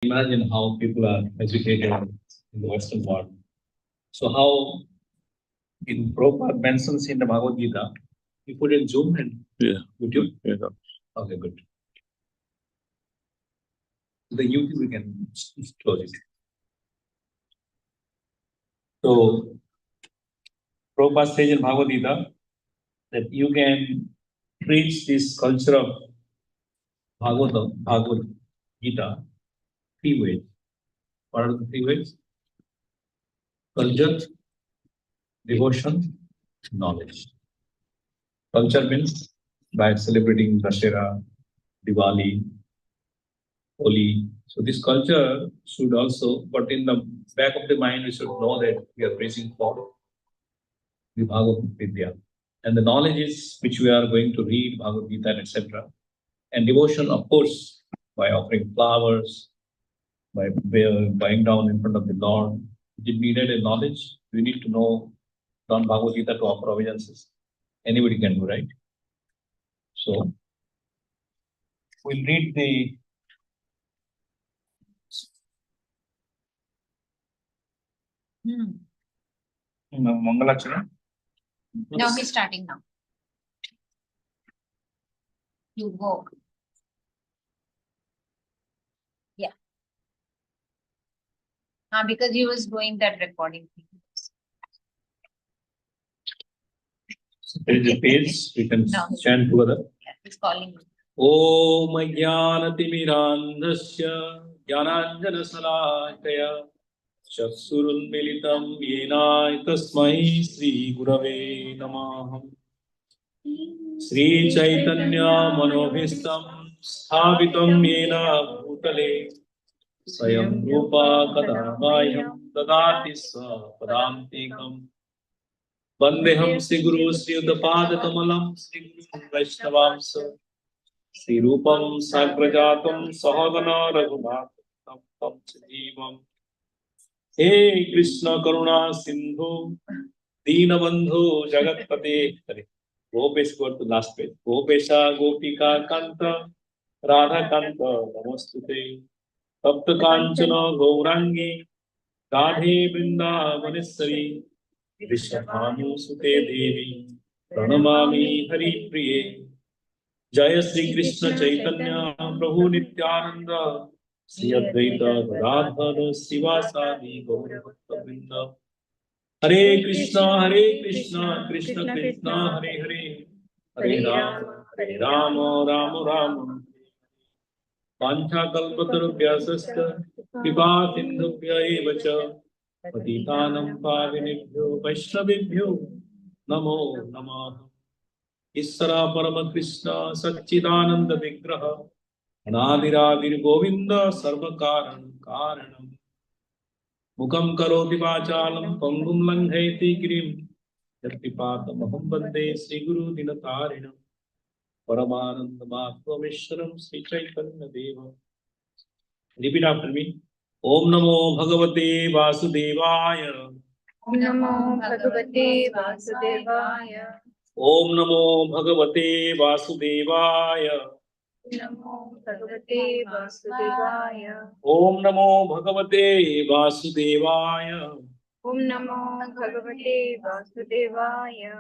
Imagine how people are educated in the Western world. So how in Prabhupada mentions in the Bhagavad Gita, you put in Zoom and YouTube? Yeah. Okay, good. The YouTube we can close it. So Prabhupada says in Bhagavad Gita that you can preach this culture of Bhagavad Gita three ways. What are the three ways? Culture, devotion, knowledge. Culture means by celebrating Dashera, Diwali, Holi. So this culture should also, but in the back of the mind, we should know that we are praising for the Bhagavad Vidya. And the knowledge is which we are going to read, Bhagavad Gita, etc. And devotion, of course, by offering flowers, by bowing down in front of the Lord. It needed a knowledge. We need to know Lord Bhagavad Gita to offer obeisances. Anybody can do, right? So we'll read the Mangalachana. No, he's starting now. You go. Yeah. Because he was doing that recording thing. There is a page we can chant together. Yeah, he's calling me. Om Jnanatimirandhasya Jnananjana Salakaya Chaksurunmilitam Yena Tasmai Sri Gurave Namah Sri Chaitanya Manobhistam Sthapitam Yena Bhutale Swayam Rupa Kadavayam Dadati Padamtikam Vandeham Sri Guru Sri Udapada Kamalam Sri Guru Vaishnavamsa Sri Rupam Sagrajatam Sahagana Raghunatam Tam Sajivam He Krishna Karuna Sindhu Deenabandhu Jagatpate Gopesh, go to the last page. Gopesha Gopika Kanta Radha Kanta Namostute Tapta Kanchana Gaurangi Radhe Vrindavaneshwari Vishakhamu Sute Devi Pranamami Hari Priye Jaya Sri Krishna Chaitanya Prabhu Nityananda Sri Advaita Gadadhara Sivasadi Gaura Bhakta Vrinda Hare Krishna Krishna Krishna Hare Hare Hare Rama Rama Rama Pancha Kalpatarubhyasasta Kripa Sindhubhya Evacha Patitanam Pavinibhyo Vaishnavibhyo Namo Namah Isara Parama Krishna Satchidananda Vigraha Anadiradir Govinda Sarvakaran Karanam Mukam Karoti Vachalam Pangum Langheti Girim Yatipathamaham Bande Sri Guru Dinatarinam Paramananda Mahatmameshwaram Sri Chaitanya Deva. Repeat after me. Om Namo Bhagavate Vasudevaya. Om Namo Bhagavate Vasudevaya. Om Namo Bhagavate Vasudevaya. Namo Bhagavate Vasudevaya. Om Namo Bhagavate Vasudevaya. Om Namo Bhagavate Vasudevaya.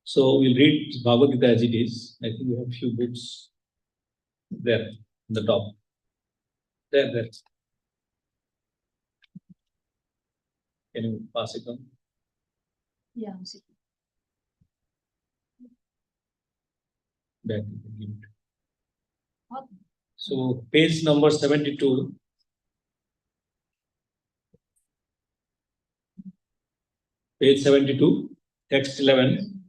So we'll read Bhagavad Gita as it is. I think we have a few books there in the top. There. Can you pass it on? Yeah. Back. So page number 72. Page 72, text 11,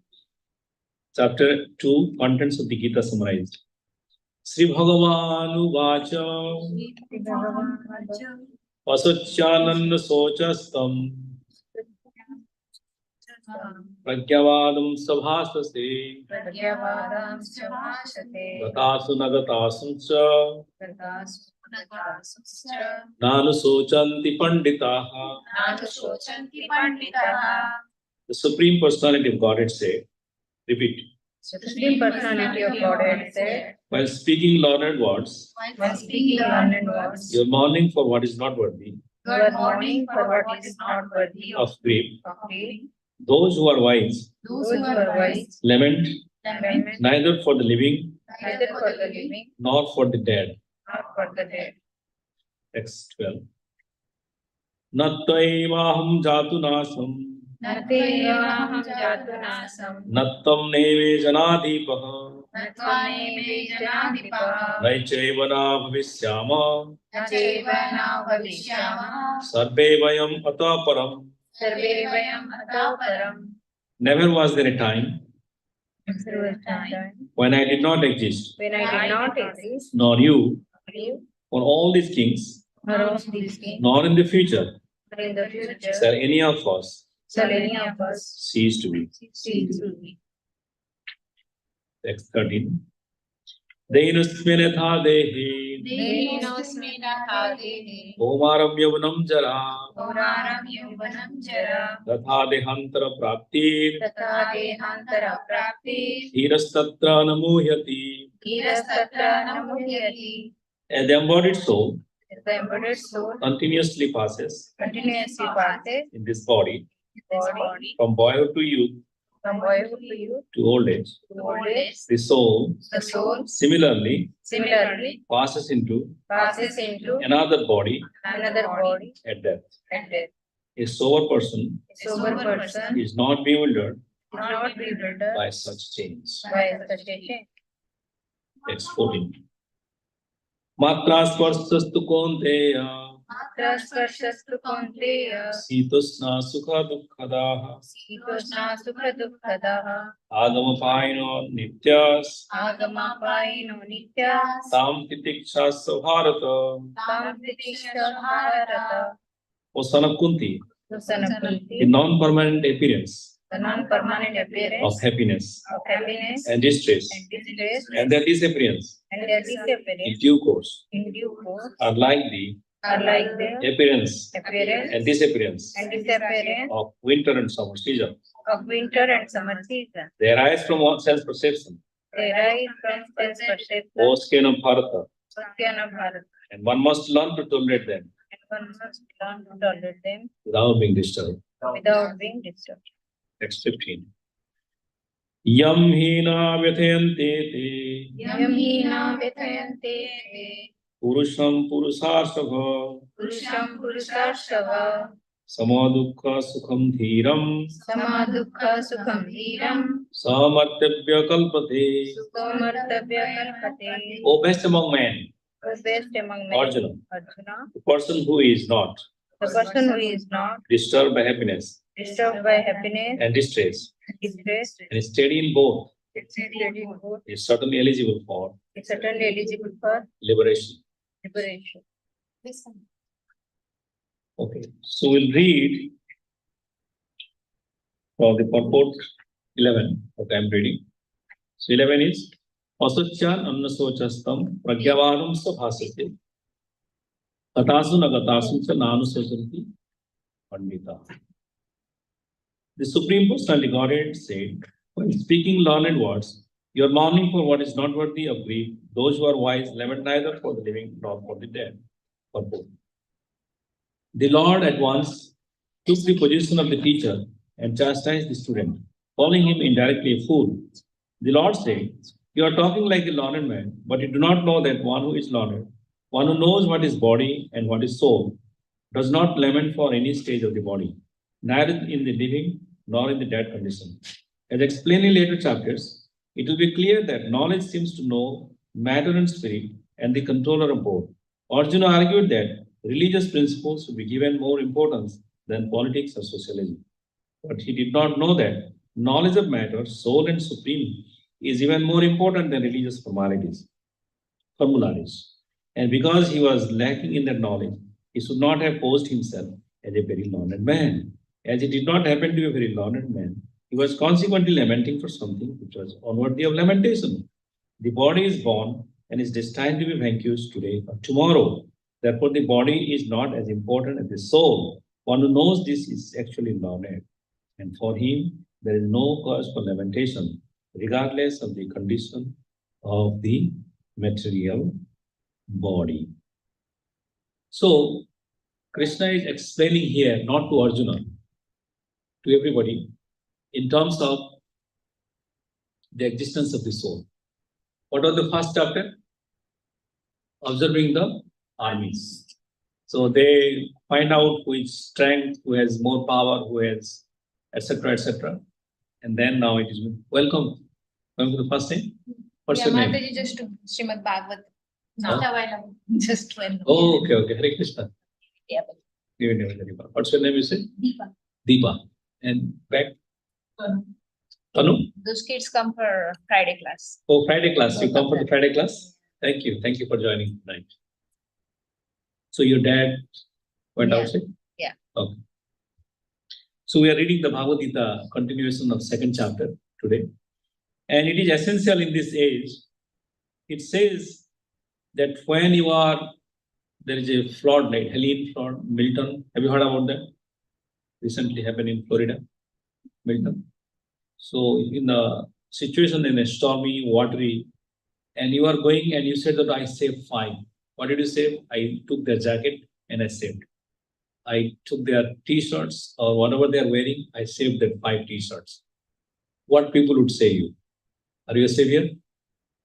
chapter 2, contents of the Gita summarized. Sri Bhagavanu Vacha Vasachananda Sochastam Pragyavadam Sabhasase Gatasu Nagatasam Cha Nanu Sochanti Panditaha. The Supreme Personality of Godhead said, repeat. Supreme Personality of Godhead said, While speaking learned words, While speaking learned words, you're mourning for what is not worthy you are mourning for what is not worthy of grief. of grief. Those who are wise Those who are wise lament lament neither for the living neither for the living nor for the dead. nor for the dead. Text 12. Nattaivaham jatu nasam Natevaham jatunasam nattam neve janadipaha natvaneme janadipaha naichaivana bhavishyama nachevana bhavishyama sarve vayam ataparam. sarve vayam ataparam. Never was there a time There was time when I did not exist, when I did not exist, nor you, you, or all these kings, nor of these kings, nor in the future nor in the future, shall any of us shall any of us cease to be. cease to be. Text 13. Deinusminatha dehi Dehinosminathadehe. Omaram yavanam jara Puraram yauvanam jara Tatha dehantara praptir tatha dehantara prapti Hirastatra namuhyati. irastatra namuhyati. And the embodied soul The embodied soul continuously passes continuously passes in this body this body from boyhood to youth from boyhood to youth to old age. to old age. The soul The soul similarly similarly passes into passes into another body another body at death. at death. A sober person A sober person is not bewildered is not bewildered by such change. by such a change. Text 14. Matra sparsastu konteya Trasvarsastu konteya Situsna sukha dukkadaha Sitoshna sukha dukkadaha Agamapayino nityas Agamapayino nitya Tam titikshas bharata. Tam Titisha Bharata O son of Kunti, the Susanakunti, non-permanent appearance the non-permanent of appearance happiness of happiness and distress and distress and their disappearance and their in disappearance due course in due course are like the are like the appearance appearance and disappearance and disappearance of winter and summer season. of winter and summer season. They arise from one self-perception, They rise from self-perception, O skin of Bharata, Satyana Bharata, and one must learn to tolerate them and one must learn to tolerate them without being disturbed. without being disturbed. Text 15. Yam hina vyathayanti te Yamhina Vithayante purusham purushashabha Purusham Purushashava samadukha sukham dhiram Samadukha Sukham Dhiram samartabhya kalpate. Sukamartabhya Kalpate. O best among men, The best among men, Arjuna, Arjuna, the person who is not the person who is not disturbed by happiness disturbed by happiness and distress and distress, and is steady in both steady in both, is certainly eligible for is certainly eligible for liberation. liberation. Okay, so we'll read from the purport 11. Okay, I'm reading. So 11 is Asocyan annasochastam pragyavanam sabhasate katasu nagatasu cha nanusosanti pandita. The Supreme Personality Godhead said, when speaking learned words, you are mourning for what is not worthy of grief. Those who are wise lament neither for the living nor for the dead. Purport. The Lord at once took the position of the teacher and chastised the student, calling him indirectly a fool. The Lord said, you are talking like a learned man, but you do not know that one who is learned, one who knows what is body and what is soul, does not lament for any stage of the body, neither in the living nor in the dead condition. As explained in later chapters, it will be clear that knowledge seems to know matter and spirit and the controller of both. Arjuna argued that religious principles should be given more importance than politics or socialism. But he did not know that knowledge of matter, soul, and supreme is even more important than religious formalities. And because he was lacking in that knowledge, he should not have posed himself as a very learned man. As he did not happen to be a very learned man, he was consequently lamenting for something which was unworthy of lamentation. The body is born and is destined to be vanquished today or tomorrow. Therefore, the body is not as important as the soul. One who knows this is actually learned. And for him, there is no cause for lamentation, regardless of the condition of the material body. So, Krishna is explaining here, not to Arjuna, to everybody, in terms of the existence of the soul. What was the first chapter? Observing the armies. So they find out who is strength, who has more power, who has, etc., etc. And then now it is welcome. Welcome to the first thing. What's Yeah, your name? Mataji just took Srimad Bhagavad. Huh? Not a while ago. Just when. Oh, okay. Hare Krishna. Yeah. What's your name, you say? Deepa. Deepa. And back? Tanu? Those kids come for Friday class. Oh, Friday class. You Both come of for the them. Friday class? Thank you. Thank you for joining tonight. So your dad went Yeah. outside? Yeah. Okay. So we are reading the Bhagavad Gita, continuation of second chapter today. And it is essential in this age. It says that when you are, there is a flood, like Helene flood, Milton. Have you heard about that? Recently happened in Florida, Milton. So in a situation in a stormy, watery, and you are going and you said that I saved 5. What did you save? I took their jacket and I saved. I took their t-shirts or whatever they are wearing, I saved that 5 t-shirts. What people would say you? Are you a savior?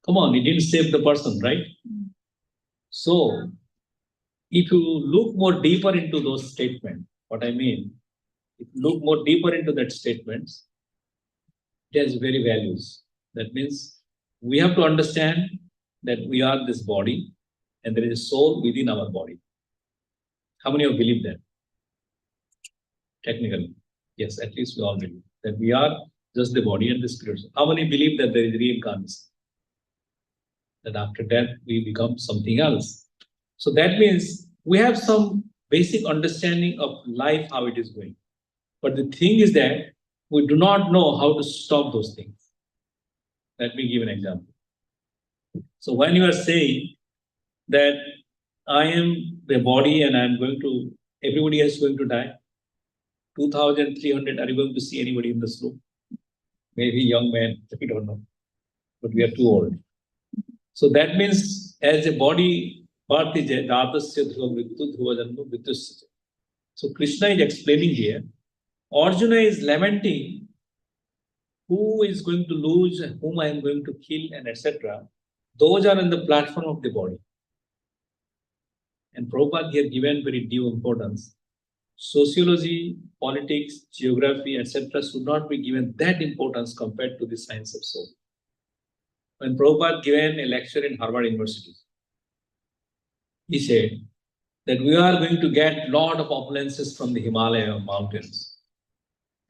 Come on, you didn't save the person, right? So, if you look more deeper into those statements, what I mean, if you look more deeper into that statements, it has very values. That means we have to understand that we are this body and there is a soul within our body. How many of you believe that? Technically, yes, at least we all believe that we are just the body and the spirit. How many believe that there is reincarnation? That after death we become something else. So that means we have some basic understanding of life, how it is going. But the thing is that we do not know how to stop those things. Let me give an example. So when you are saying that I am the body and I am going to, everybody else is going to die, 2,300, are you going to see anybody in this room? Maybe young man, we don't know, but we are too old. So that means as a body, birth is a dhatasya dhruva mrityu dhruva janma mrityusya. So Krishna is explaining here, Arjuna is lamenting who is going to lose, whom I am going to kill, and etc. Those are on the platform of the body. And Prabhupada here given very due importance. Sociology, politics, geography, etc. should not be given that importance compared to the science of soul. When Prabhupada given a lecture in Harvard University, he said that we are going to get a lot of opulences from the Himalaya mountains.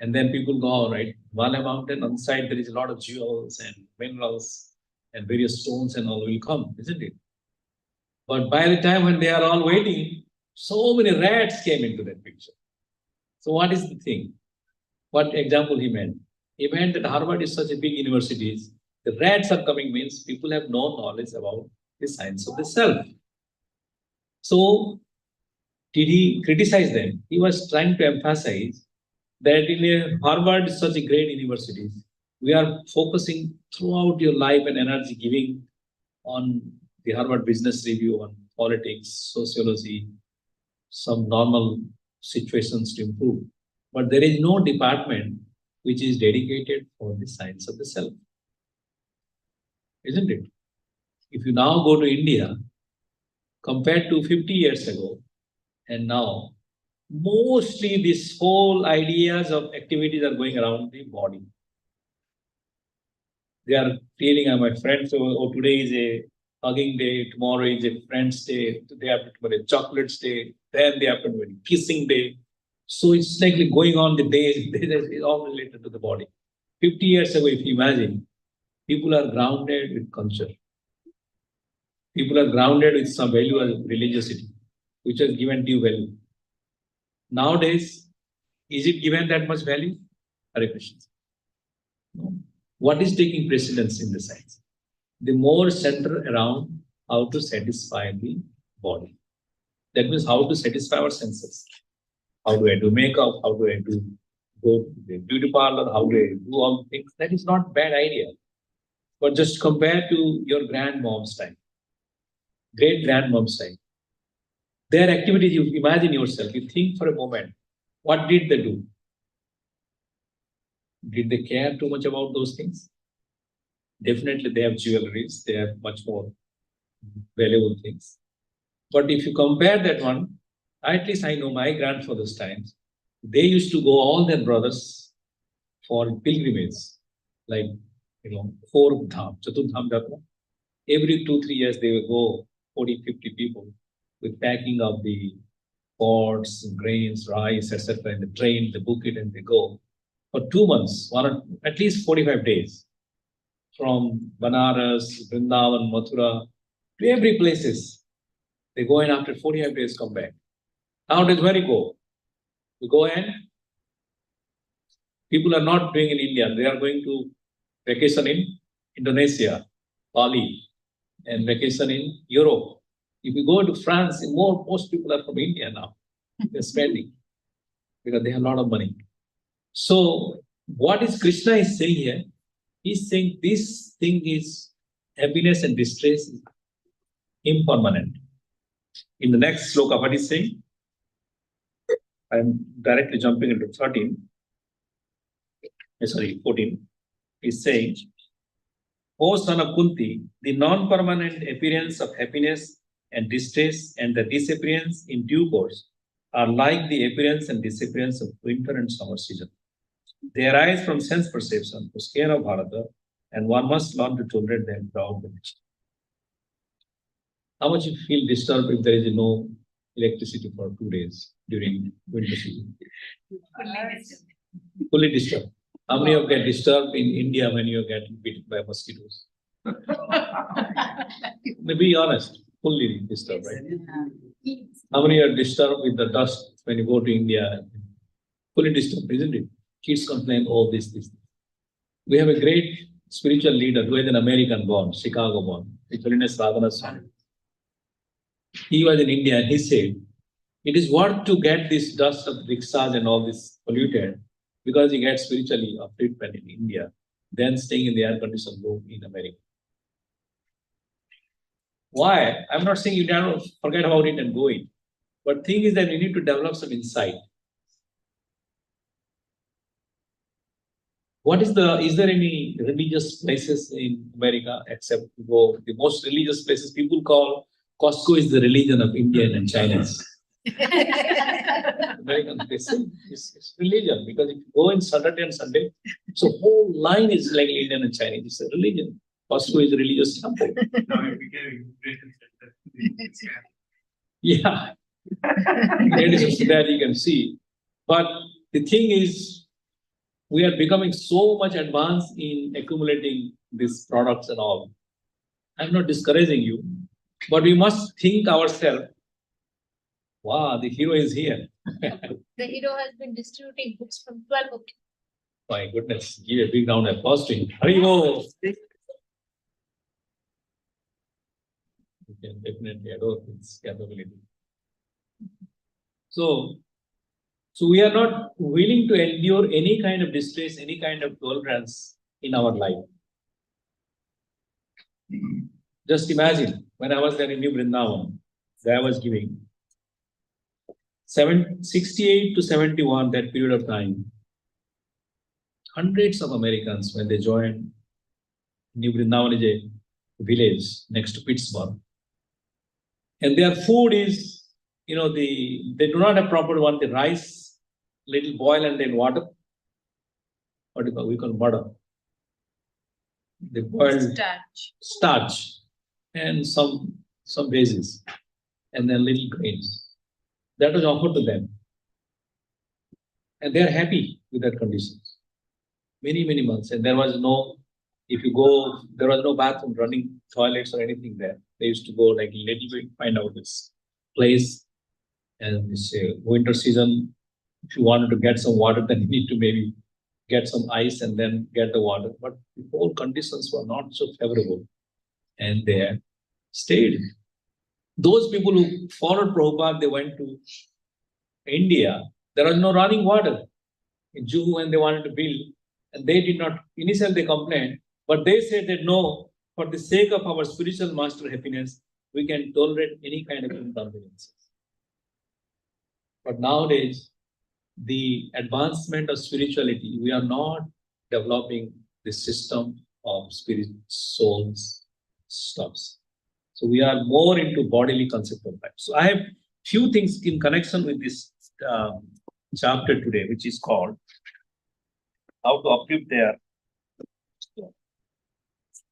And then people go, right, Himalaya mountain, on the side there is a lot of jewels and minerals and various stones and all will come, isn't it? But by the time when they are all waiting, so many rats came into that picture. So what is the thing? What example he meant? He meant that Harvard is such a big university. The rats are coming means people have no knowledge about the science of the self. So did he criticize them? He was trying to emphasize that in a Harvard, such a great university, we are focusing throughout your life and energy giving on the Harvard Business Review, on politics, sociology, some normal situations to improve. But there is no department which is dedicated for the science of the self. Isn't it? If you now go to India, compared to 50 years ago and now, mostly these whole ideas of activities are going around the body. They are feeling, my friends, oh, today is a hugging day, tomorrow is a friend's day, they have to a chocolate day, then they have to a kissing day. So it's like going on the days, it's all related to the body. 50 years ago, if you imagine, people are grounded with culture. People are grounded with some value of religiosity, which has given due value. Nowadays, is it given that much value? Hare Krishna. No. What is taking precedence in the science? The more center around how to satisfy the body. That means how to satisfy our senses. How do I do makeup? How do I do go to the beauty parlor? How do I do all things? That is not bad idea. But just compare to your grandmom's time. great grandmom's time. Their activities, you imagine yourself, you think for a moment, what did they do? Did they care too much about those things? Definitely they have jewelries, they have much more valuable things. But if you compare that one, at least I know my grandfather's times, they used to go, all their brothers, for pilgrimage, like, 4 dham, Chaturdham Yatra. Every 2-3 years, they will go 40-50 people with packing of the pots, grains, rice, etc. in the train, they book it and they go for 2 months, at least 45 days, from Banaras, Vrindavan, Mathura, to every places. They go in after 45 days, come back. Nowadays, where you go? You go and people are not doing in India. They are going to vacation in Indonesia, Bali, and vacation in Europe. If you go to France, most people are from India now. They're spending because they have a lot of money. So what is Krishna is saying here? He's saying this thing is happiness and distress is impermanent. In the next sloka, what he's saying? I'm directly jumping into 13. 14. He's saying, O son of Kunti, the non-permanent appearance of happiness and distress and the disappearance in due course are like the appearance and disappearance of winter and summer season. They arise from sense perception to scale of Bharata, and one must learn to tolerate them throughout the next. How much you feel disturbed if there is no electricity for 2 days during winter season? Fully disturbed. How many of you get disturbed in India when you get bitten by mosquitoes? Be honest, fully disturbed, right? How many are disturbed with the dust when you go to India? Fully disturbed, isn't it? Kids complain, oh, this. We have a great spiritual leader who is an American born, Chicago born, His Holiness Radhanath Swami. He was in India and he said, it is worth to get this dust of rickshaws and all this polluted because you get spiritually of treatment in India, than staying in the air-conditioned room in America. Why? I'm not saying you don't forget about it and go in. But thing is that you need to develop some insight. Is there any religious places in America except the most religious places people call Costco is the religion of Indian and Chinese. American, they say it's religion because if you go in Saturday and Sunday, so whole line is like Indian and Chinese. It's a religion. Costco is a religious temple. Yeah. In addition to that, you can see. But the thing is, we are becoming so much advanced in accumulating these products and all. I'm not discouraging you, but we must think ourselves, wow, the hero is here. The hero has been distributing books from 12 books. My goodness, give a big round of applause to him. Haribo! You can definitely adore his capability. So we are not willing to endure any kind of distress, any kind of tolerance in our life. Just imagine, when I was there in New Vrindavan, I was giving 68 to 71, that period of time, hundreds of Americans, when they joined, New Vrindavan is a village next to Pittsburgh. And their food is, they do not have proper one, the rice, little boil and then water. What do you call? We call butter. They boil starch and some veggies and then little grains. That was offered to them. And they are happy with that conditions. Many, many months. And there was no bathroom, running toilets or anything there. They used to go like a little bit, find out this place. And it's a winter season. If you wanted to get some water, then you need to maybe get some ice and then get the water. But the whole conditions were not so favorable. And they stayed. Those people who followed Prabhupada, they went to India. There was no running water in Juhu when they wanted to build. And they did not, initially they complained, but they said that no, for the sake of our spiritual master happiness, we can tolerate any kind of inconveniences. But nowadays, the advancement of spirituality, we are not developing the system of spirit, souls, stuffs. So we are more into bodily concept of life. So I have few things in connection with this chapter today, which is called how to uplift their.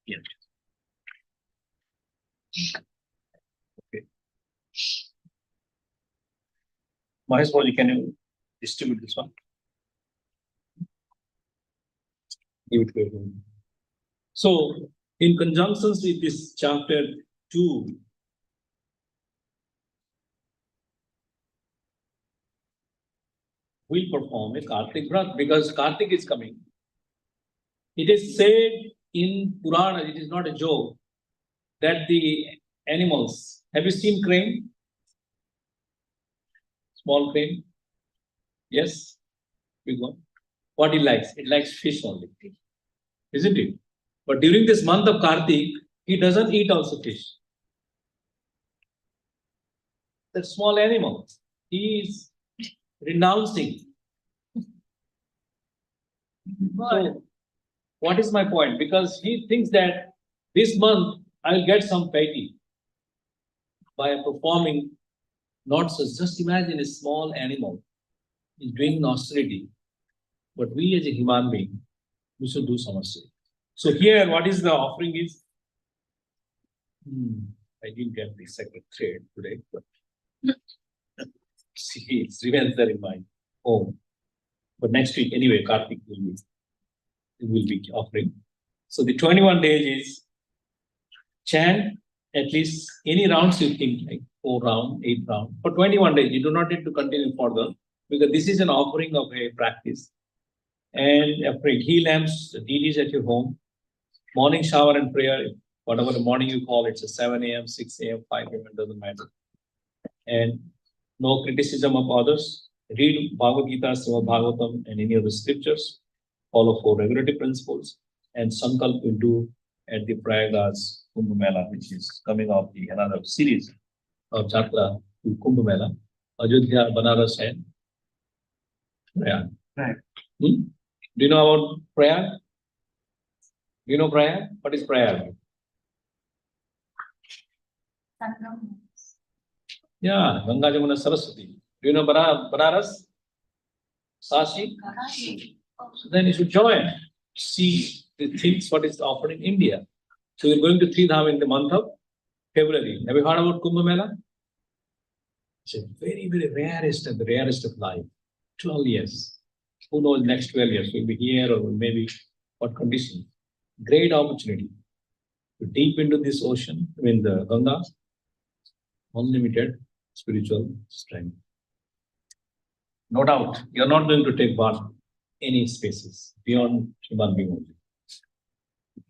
Yeah. Okay. Mahesh Bhaji, can you distribute this one? Give it to everyone. So, in conjunction with this chapter 2, we'll perform a Kartik Vrat because Kartik is coming. It is said in Purana, it is not a joke, that the animals, have you seen crane? Small crane? Yes? Big one. What it likes? It likes fish only. Isn't it? But during this month of Kartik, he doesn't eat also fish. That small animal, he is renouncing. So, what is my point? Because he thinks that this month I'll get some piety by performing not so. Just imagine a small animal is doing austerity, but we as a human being, we should do some austerity. So here, what is the offering is? I didn't get the sacred thread today, but see, it's remains there in my home. But next week, anyway, Kartik will be offering. So the 21 days is chant at least any rounds you think, like 4 round, 8 round. For 21 days, you do not need to continue further because this is an offering of a practice. And after ghee lamps, the deities at your home, morning shower and prayer, whatever the morning you call it, it's a 7 a.m., 6 a.m., 5 a.m., it doesn't matter. And no criticism of others. Read Bhagavad Gita, Srimad Bhagavatam, and any other scriptures. Follow 4 regulative principles. And Sankalp will do at the Prayagas Kumbh Mela, which is coming up the another series of Jatra to Kumbh Mela, Ayodhya, Banaras, and Prayag. Right. Do you know about Prayag? Do you know Prayag? What is Prayag? Yeah, Ganga Jamuna Saraswati. Do you know Banaras? Sashi? So then you should join, see the things what is offered in India. So we're going to Three Dham in the month of February. Have you heard about Kumbh Mela? It's a very, very rarest and the rarest of life. 12 years. Who knows next 12 years we'll be here or maybe what condition. Great opportunity to deep into this ocean, the Ganga, unlimited spiritual strength. No doubt, you're not going to take bath any spaces beyond human being only.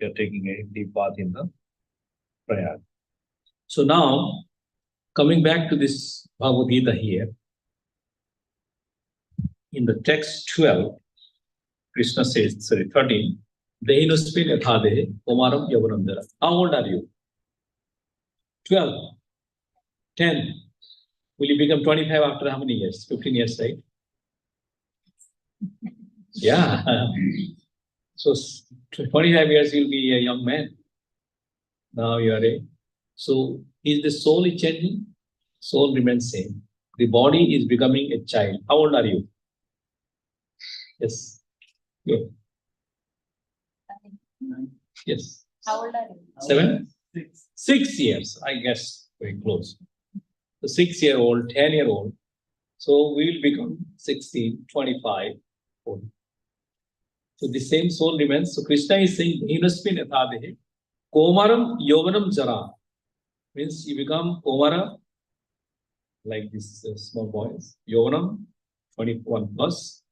You're taking a deep bath in the Prayag. So now, coming back to this Bhagavad Gita here, in the text 12, Krishna says, 13, Dehinosmin yathade Omaram Yavanandara. How old are you? 12. 10. Will you become 25 after how many years? 15 years, right? Yeah. So 25 years you'll be a young man. Now you are a. So is the soul is changing? Soul remains same. The body is becoming a child. How old are you? Yes. Good. Yes. How old are you? 7? 6 years, I guess, very close. The 6-year-old, 10-year-old. So we will become 16, 25, 40. So the same soul remains. So Krishna is saying, Hinasmin yathadehe, Komaram Yovanam Jara. Means you become Komara, like these small boys. Yovanam, 21 plus.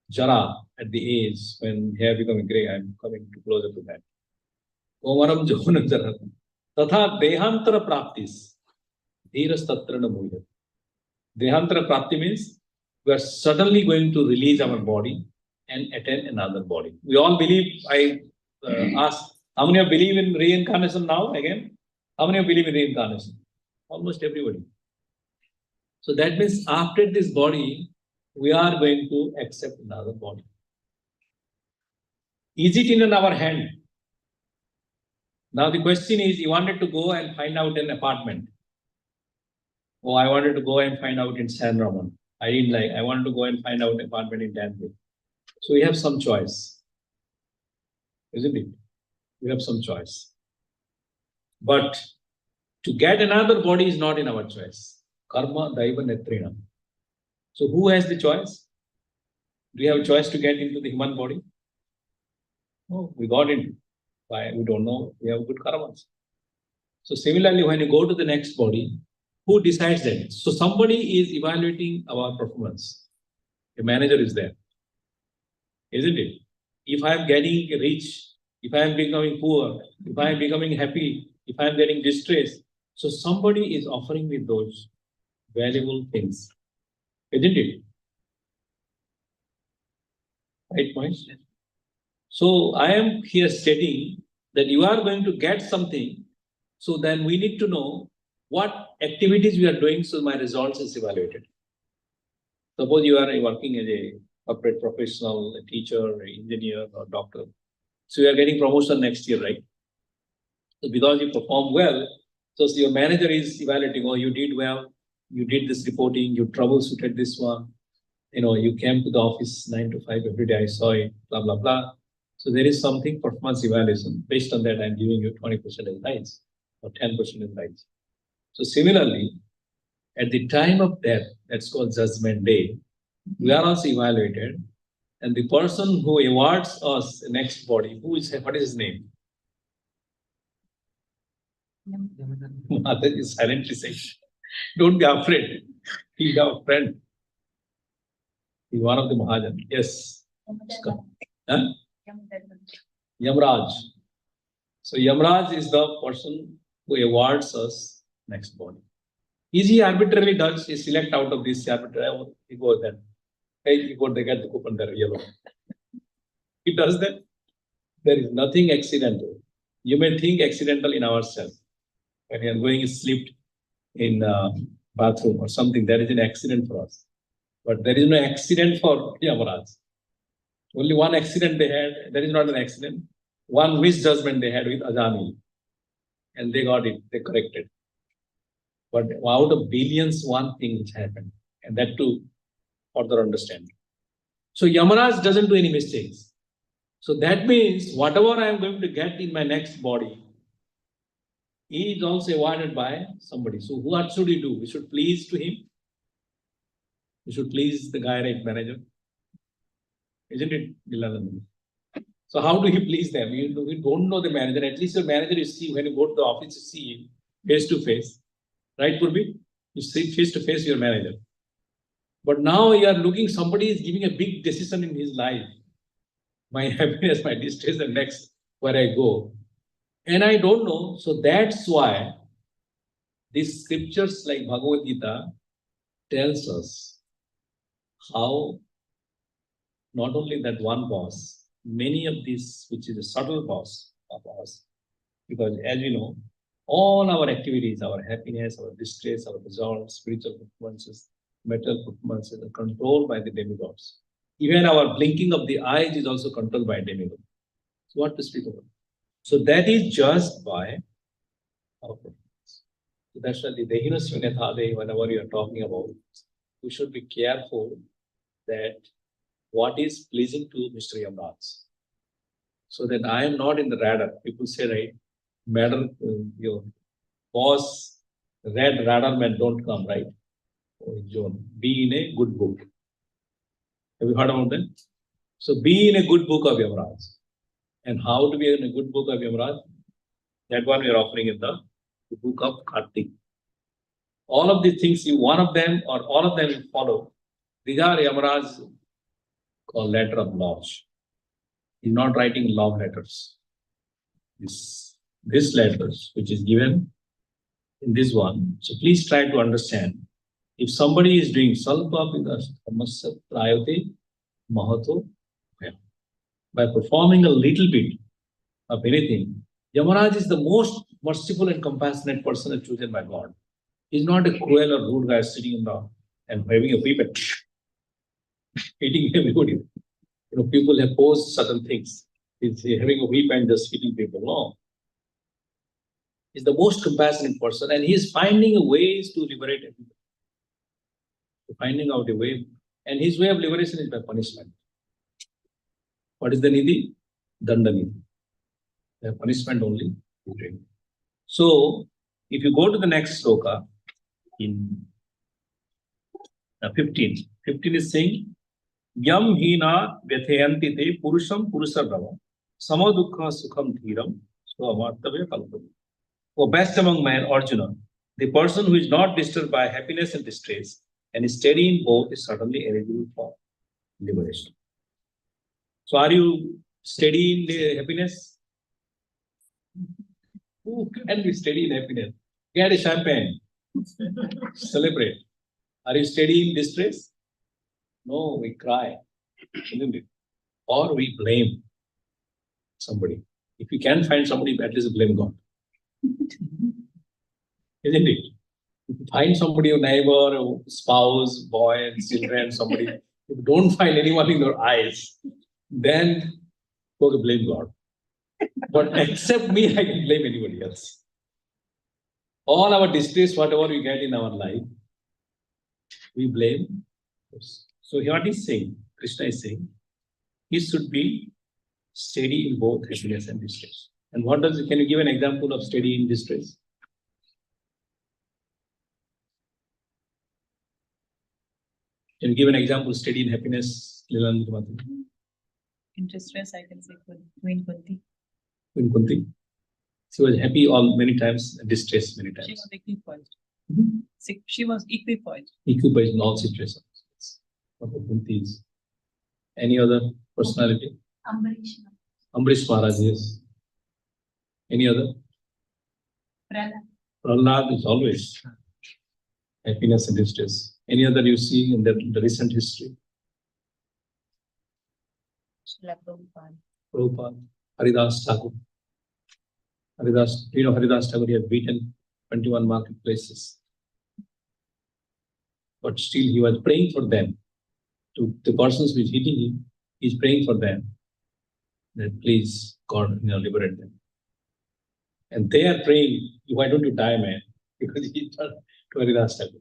Jara, at the age when hair becoming grey, I'm coming closer to that. Komaram Yovanam Jara. Tatha Dehantara Praptis. Dhiras Tatra Namuyat. Dehantara Prapti means we are suddenly going to release our body and attain another body. We all believe, I ask, how many of you believe in reincarnation now again? How many believe in reincarnation? Almost everybody. So that means after this body, we are going to accept another body. Is it in our hand? Now the question is, you wanted to go and find out an apartment. Oh, I wanted to go and find out in San Ramon. I didn't like. I wanted to go and find out an apartment in Danville. So we have some choice, isn't it? We have some choice. But to get another body is not in our choice. Karma, Daiva, Netrina. So who has the choice? Do we have a choice to get into the human body? No, we got into. Why? We don't know. We have good karmas. So similarly, when you go to the next body, who decides that? So somebody is evaluating our performance. A manager is there, isn't it? If I am getting rich, if I am becoming poor, if I am becoming happy, if I am getting distressed, so somebody is offering me those valuable things, isn't it? Right, Mohesh? So I am here stating that you are going to get something, so then we need to know what activities we are doing so my results is evaluated. Suppose you are working as a corporate professional, a teacher, an engineer, or doctor. So you are getting promotion next year, right? So because you perform well, so your manager is evaluating, oh, you did well, you did this reporting, you troubleshooted this one, you came to the office 9 to 5 every day, I saw it, blah, blah, blah. So there is something performance evaluation. Based on that, I'm giving you 20% as rights or 10% as rights. So similarly, at the time of death, that's called Judgment Day, we are also evaluated. And the person who awards us the next body, what is his name? Mother is silently saying, don't be afraid. He's our friend. He's one of the Mahajan. Yes. Huh? Yamraj. So Yamraj is the person who awards us next body. Is he arbitrarily does? He select out of this arbitrary, he goes then. Hey, he got they get the coupon there, yellow. He does that. There is nothing accidental. You may think accidental in ourselves. When you are going to sleep in bathroom or something, there is an accident for us. But there is no accident for Yamaraj. Only one accident they had, that is not an accident. One misjudgment they had with Ajami. And they got it, they corrected. But out of billions, one thing which happened. And that too, further understanding. So Yamaraj doesn't do any mistakes. So that means whatever I am going to get in my next body, he is also awarded by somebody. So what should we do? We should please to him. We should please the guy, right, manager. Isn't it? So how do you please them? You don't know the manager. At least your manager you see when you go to the office, you see him face to face. Right, Purvi? You see face to face your manager. But now you are looking, somebody is giving a big decision in his life. My happiness, my distress, and next where I go. And I don't know. So that's why these scriptures like Bhagavad Gita tells us how not only that one boss, many of these, which is a subtle boss of us, because as we know, all our activities, our happiness, our distress, our results, spiritual performances, material performances are controlled by the demigods. Even our blinking of the eyes is also controlled by demigods. So what to speak about? So that is just by our performance. So that's why the Dehina Svinethade, whenever you are talking about, we should be careful that what is pleasing to Mr. Yamraj. So that I am not in the radar. People say, right, madam, your boss, red radar man don't come, right? Be in a good book. Have you heard about that? So be in a good book of Yamraj. And how to be in a good book of Yamraj? That one we are offering in the book of Kartik. All of these things, one of them or all of them you follow. These are Yamraj's called letter of laws. He's not writing love letters. This letters, which is given in this one. So please try to understand. If somebody is doing salpa vidastamasya prayate mahato, by performing a little bit of anything, Yamaraj is the most merciful and compassionate person is chosen by God. He's not a cruel or rude guy sitting in the and having a whip and hitting everybody. People have posed certain things. He's having a whip and just hitting people. No. He's the most compassionate person, and he's finding ways to liberate everybody. Finding out a way, and his way of liberation is by punishment. What is the nidhi? Danda nidhi. The punishment only. So, if you go to the next sloka, in 15 is saying, Yam hina vyathayanti te purusham purusarava samadukha sukham dhiram swamartavya kalpam. O best among men, Arjuna, the person who is not disturbed by happiness and distress and is steady in both is certainly eligible for liberation. So, are you steady in the happiness? Who can be steady in happiness? Get a champagne. Celebrate. Are you steady in distress? No, we cry, isn't it? Or we blame somebody. If you can find somebody, at least blame God. Isn't it? If you find somebody, your neighbor, a spouse, boy, and children, somebody, if you don't find anyone in your eyes, then okay, blame God. But except me, I can blame anybody else. All our distress, whatever we get in our life, we blame. So what he's saying, Krishna is saying, he should be steady in both happiness and distress. And can you give an example of steady in distress? Can you give an example of steady in happiness, Leela? In distress, I can say Queen Kunti. Queen Kunti. She was happy many times, distressed many times. She was equipoised. Mm-hmm. She was equipoised. Equipoised in all situations. Kunti is. Any other personality? Ambarish. Ambrish Maharaj, yes. Any other? Prahlad is always happiness and distress. Any other you see in the recent history? Prabhupada, Haridas Thakur. Haridas Thakur, he had beaten 21 marketplaces. But still he was praying for them. To the persons who is hitting him, he is praying for them. That please, God, liberate them. And they are praying, why don't you die, man? Because he turned to Haridas Thakur.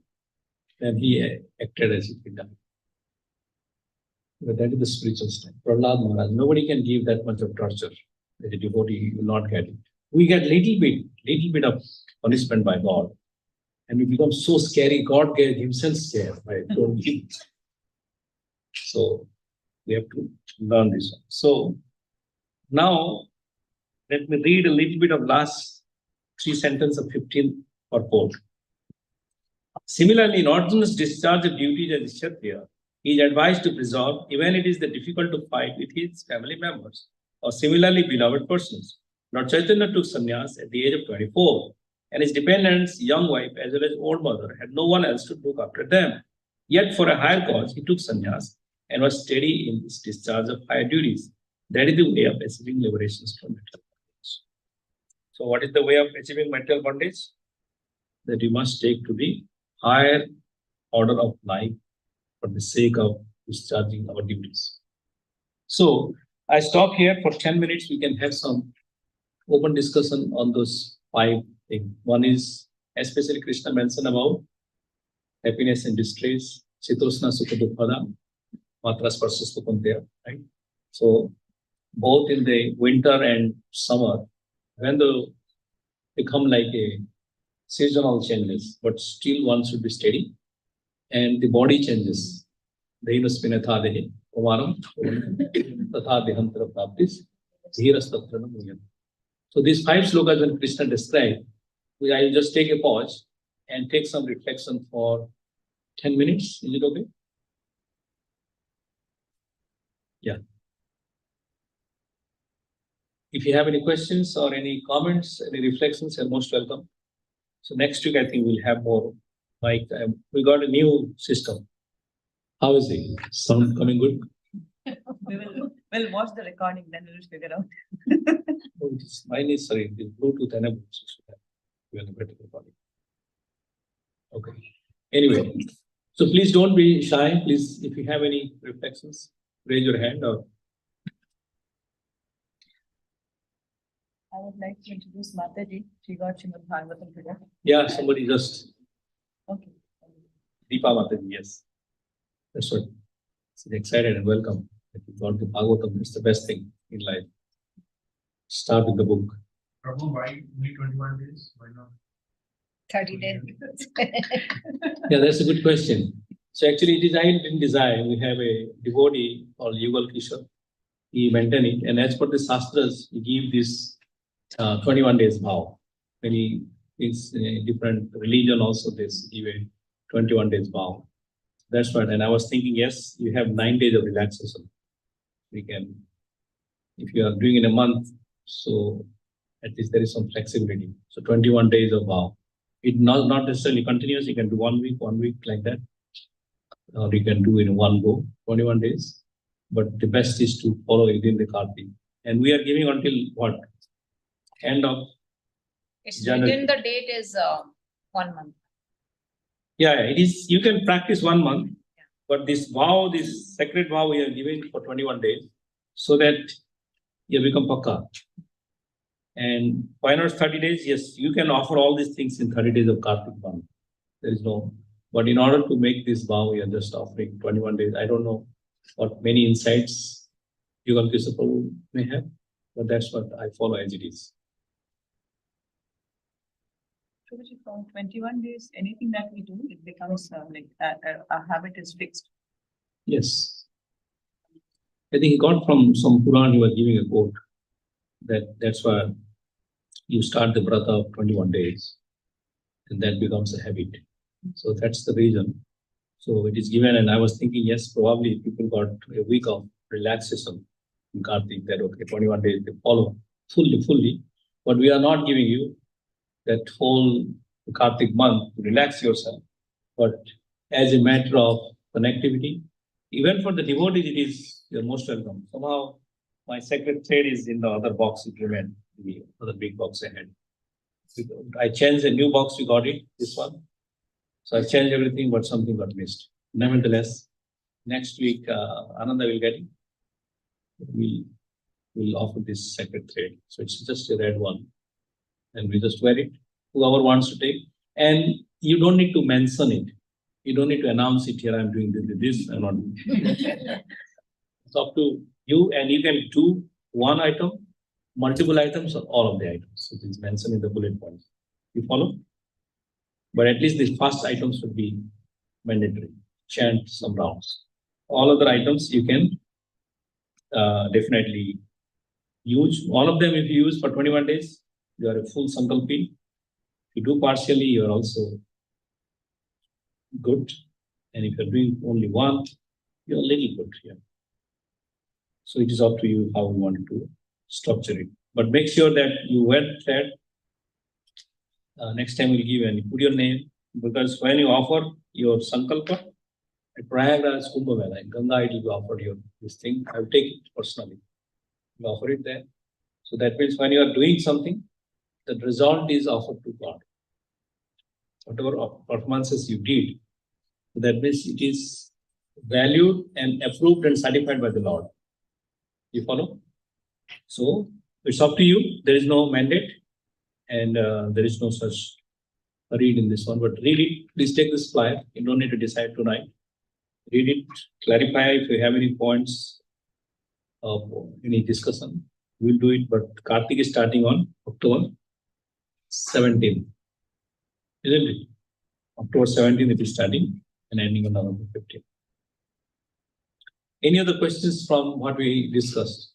Then he acted as if he died. But that is the spiritual strength. Prahlad Maharaj, nobody can give that much of torture. As a devotee, you will not get it. We get little bit of punishment by God. And we become so scary, God gave himself scared by don't give. So we have to learn this one. So now let me read a little bit of last 3 sentences of 15 purport. Similarly, in Arjuna's discharge of duties as a Kshatriya, he is advised to preserve, even it is difficult to fight with his family members or similarly beloved persons. Lord Chaitanya took sannyas at the age of 24, and his dependents, young wife as well as old mother, had no one else to look after them. Yet for a higher cause, he took sannyas and was steady in his discharge of higher duties. That is the way of achieving liberations from material bondage. So what is the way of achieving material bondage? That you must take to the higher order of life for the sake of discharging our duties. So I stop here for 10 minutes. We can have some open discussion on those 5 things. One is, especially Krishna mentioned about happiness and distress, Chitosna Sukha Dukkhada, Matra Sparsas Tupanteya, right? So both in the winter and summer, when they become like a seasonal changes, but still one should be steady. And the body changes. Dehinas Pinatha Dehi, Kumaram, Tatha Dehantara Praptis, Dhiras Tatrana Muyam. So these 5 slokas when Krishna described, I will just take a pause and take some reflection for 10 minutes. Is it okay? Yeah. If you have any questions or any comments, any reflections, you're most welcome. So next week, I think we'll have more. Like we got a new system. How is it? Sound coming good? We will We'll watch the recording, then we'll figure out. Oh, it is, mine is, sorry, it is Bluetooth enabled. So should have given a better recording. Okay. Anyway, so please don't be shy. Please, if you have any reflections, raise your hand or. I would like to introduce Mataji. She got Srimad Bhagavatam today. Yeah, somebody just. Okay. Deepa Mataji, yes. That's what. So excited and welcome. That you got the Bhagavatam. It's the best thing in life. Start with the book. Prabhu, why only 21 days? Why not? 30 days. Yeah, that's a good question. So actually, it is I didn't design. We have a devotee called Yugal Kishore. He maintained it, and as per the Shastras, he gave this 21 days vow. When he is in a different religion, also this give a 21 days vow. That's right. And I was thinking, yes, you have 9 days of relaxation. We can, if you are doing in a month, so at least there is some flexibility. So 21 days of vow. It not necessarily continuous. You can do 1 week like that. Or you can do in one go, 21 days. But the best is to follow within the Kartik. And we are giving until what? End of It's January. written the date is 1 month. Yeah, it is. You can practice 1 month, but this vow, this sacred vow, we are giving for 21 days, so that you become pakka. And why not 30 days? Yes, you can offer all these things in 30 days of Kartik month. There is no. But in order to make this vow, we are just offering 21 days. I don't know what many insights Yugal Kishore Prabhu may have, but that's what I follow as it is. Prabhuji, from 21 days, anything that we do, it becomes like a habit is fixed. Yes. I think he got from some Quran, he was giving a quote that's why you start the Vrata of 21 days and that becomes a habit. So that's the reason. So it is given, and I was thinking, yes, probably people got a week of relaxation in Kartik, that okay, 21 days they follow fully, but we are not giving you that whole Kartik month to relax yourself, but as a matter of connectivity, even for the devotees, it is, you're most welcome. Somehow, my sacred thread is in the other box, it remained, the other big box ahead. I changed a new box, we got it, this one. So I changed everything, but something got missed. Nevertheless, next week, Ananda will get it. We'll offer this sacred thread. So it's just a red one. And we just wear it, whoever wants to take. And you don't need to mention it. You don't need to announce it here, I'm doing this, I'm not doing it. It's up to you, and you can do one item, multiple items, or all of the items. It is mentioned in the bullet points. You follow? But at least the first items should be mandatory. Chant some rounds. All other items you can definitely use. All of them, if you use for 21 days, you are a full sankalpi. If you do partially, you are also good. And if you're doing only one, you're a little good here. So it is up to you how you want to structure it. But make sure that you wear that. Next time we'll give and put your name, because when you offer your sankalpa at Prayagraj Kumbh Mela, in Ganga, it will be offered your this thing. I will take it personally. You offer it there. So that means when you are doing something, the result is offered to God. Whatever performances you did, that means it is valued and approved and certified by the Lord. You follow? So it's up to you. There is no mandate. And there is no such read in this one, but read it. Please take this flyer. You don't need to decide tonight. Read it, clarify if you have any points of any discussion. We'll do it, but Kartik is starting on October 17th. Isn't it? October 17th it is starting and ending on November 15th. Any other questions from what we discussed?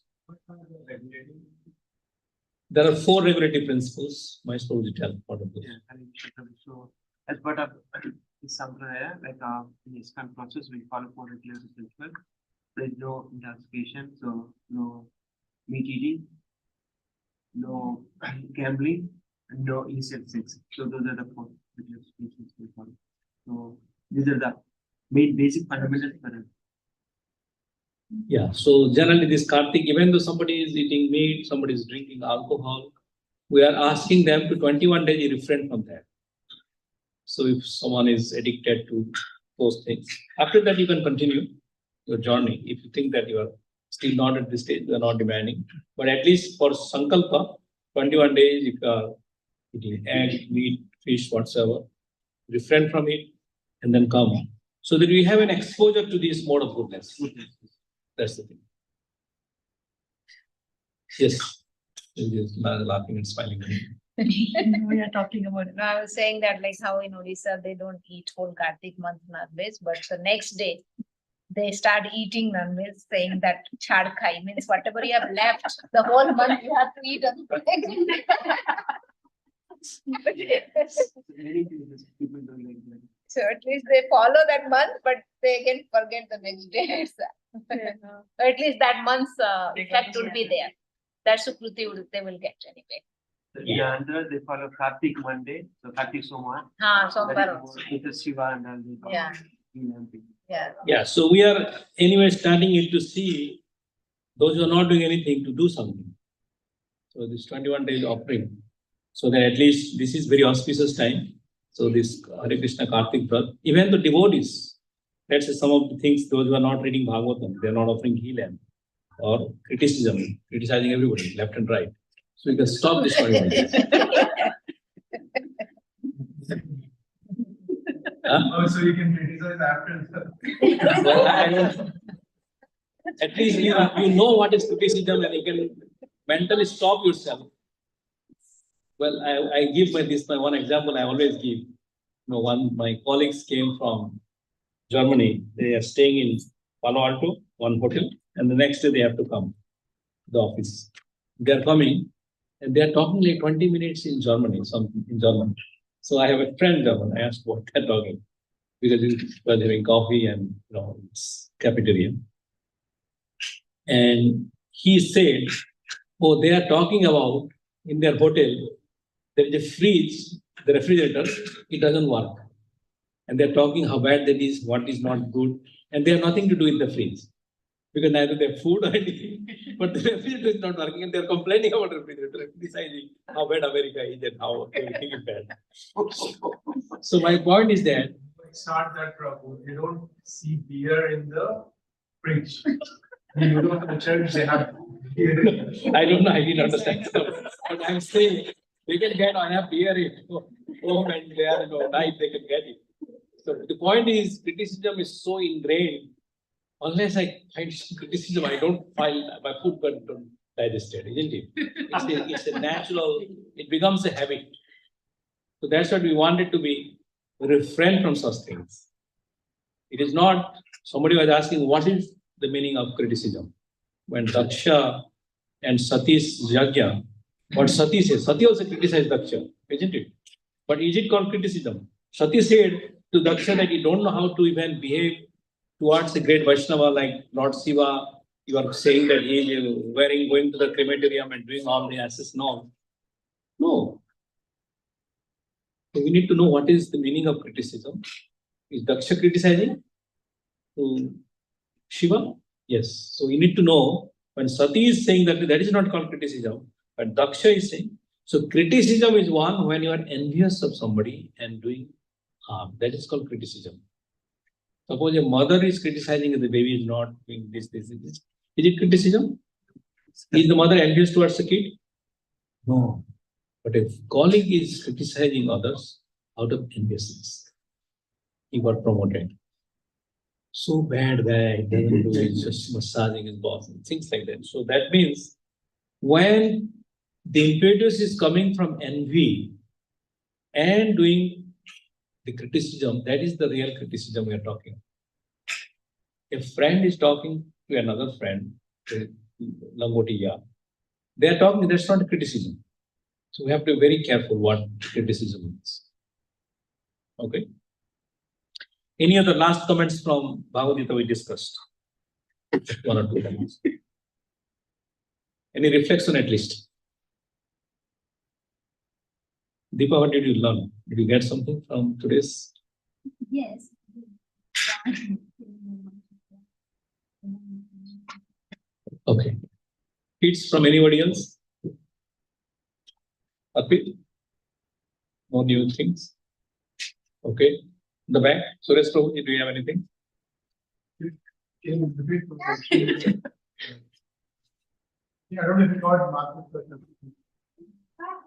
There are 4 regulative principles. My school will tell part of this. Yeah, so as part of this sampradaya, like in this kind of process, we follow 4 regulative principles. There is no intoxication, so no meat eating, no gambling, and no illicit sex. So those are the 4 regulative principles we follow. So these are the main basic fundamentals for it. Yeah, so generally this Kartik, even though somebody is eating meat, somebody is drinking alcohol, we are asking them to 21 days refrain from that. So if someone is addicted to those things, after that you can continue your journey. If you think that you are still not at this stage, you are not demanding. But at least for Sankalpa, 21 days, if you are eating egg, meat, fish, whatsoever, refrain from it and then come. So that we have an exposure to this mode of goodness. That's the thing. Yes. Yes, laughing and smiling. We are talking about it. No, I was saying that like how in Odisha they don't eat whole Kartik month non-veg, but the next day they start eating non-veg, saying that chad khai means whatever you have left the whole month you have to eat on the next day. Many cases people don't like that. So at least they follow that month, but they can forget the next day. Or at least that month's effect would be there. That Sukruti they will get anyway. So in Andhra, they follow Kartik Monday, so Kartik Somar. Sombar That is also. more with the Shiva and all the. Yeah. Healing. Yeah. Yeah, so we are anyway starting it to see those who are not doing anything to do something. So this 21 days offering. So that at least this is very auspicious time. So this Hare Krishna Kartik Vrat, even the devotees, let's say some of the things, those who are not reading Bhagavatam, they are not offering healing or criticism, criticizing everybody, left and right. So we can stop this 21 days. Huh? Oh, so you can criticize after. Well, I don't, at least you know what is criticism and you can mentally stop yourself. Well, I give my one example I always give. One my colleagues came from Germany. They are staying in Palo Alto, one hotel, and the next day they have to come to the office. They are coming and they are talking like 20 minutes in Germany, something in German. So I have a friend German. I asked what they're talking because he was having coffee and it's cafeteria. And he said, "Oh, they are talking about in their hotel. There is a fridge, the refrigerator, it doesn't work. And they're talking how bad that is, what is not good, and they have nothing to do with the fridge. Because neither they have food or anything, but the refrigerator is not working and they're complaining about the refrigerator, deciding how bad America is and how everything is bad." So my point is that It's not that trouble. You don't see beer in the fridge. You go to the church, they have beer. I don't know, I didn't understand. But I'm saying they can get enough beer in home and they are night they can get it. So the point is criticism is so ingrained. Unless I find some criticism, I don't find my food but don't digest it, isn't it? It's a natural, it becomes a habit. So that's what we wanted to be refrain from such things. It is not, somebody was asking what is the meaning of criticism? When Daksha and Sati's Yajna, what Sati says, Sati also criticized Daksha, isn't it? But is it called criticism? Sati said to Daksha that you don't know how to even behave towards a great Vaishnava like Lord Shiva. You are saying that he is going to the crematorium and doing all the asses. No. So we need to know what is the meaning of criticism. Is Daksha criticizing to Shiva? Yes. So we need to know when Sati is saying that is not called criticism, but Daksha is saying. So criticism is one when you are envious of somebody and doing harm. That is called criticism. Suppose a mother is criticizing the baby is not doing this. Is it criticism? Is the mother envious towards the kid? No. But if colleague is criticizing others out of enviousness, he got promoted. So bad guy, doesn't do it, just massaging his boss and things like that. So that means when the impetus is coming from envy and doing the criticism, that is the real criticism we are talking. A friend is talking to another friend, Langotiya. They are talking, that's not criticism. So we have to be very careful what criticism means. Okay. Any other last comments from Bhagavad Gita we discussed? One or two comments. Any reflection at least? Deepa, what did you learn? Did you get something from today's? Yes. Hits from anybody else? Arpit? No new things? Okay. The back, Suresh Prabhu, do you have anything? Can you repeat the question? Yeah, I don't know if you got Marcus question.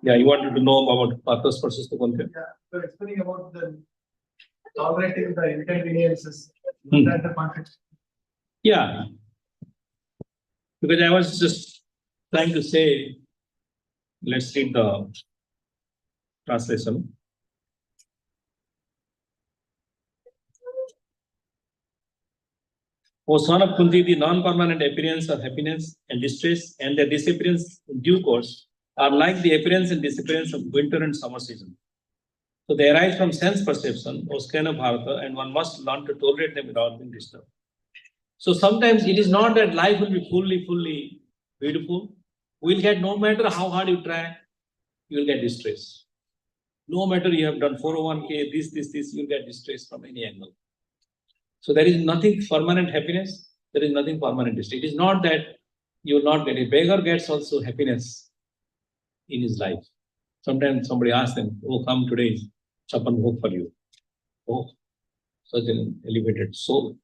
Yeah, you wanted to know about Pathos versus the Kunti? Yeah, so explaining about the tolerating the inconveniences, Hmm. is that the context? Yeah. Because I was just trying to say, let's read the translation. O son of Kunti, the non-permanent appearance of happiness and distress and their disappearance in due course are like the appearance and disappearance of winter and summer season. So they arise from sense perception, O skin of Bharata, and one must learn to tolerate them without being disturbed. So sometimes it is not that life will be fully beautiful. We'll get, no matter how hard you try, you will get distress. No matter you have done 401k, this, you'll get distress from any angle. So there is nothing permanent happiness, there is nothing permanent distress. It is not that you will not get it. Beggar gets also happiness in his life. Sometimes somebody asks them, oh, come today, chapan bhog for you. Oh, such an elevated soul.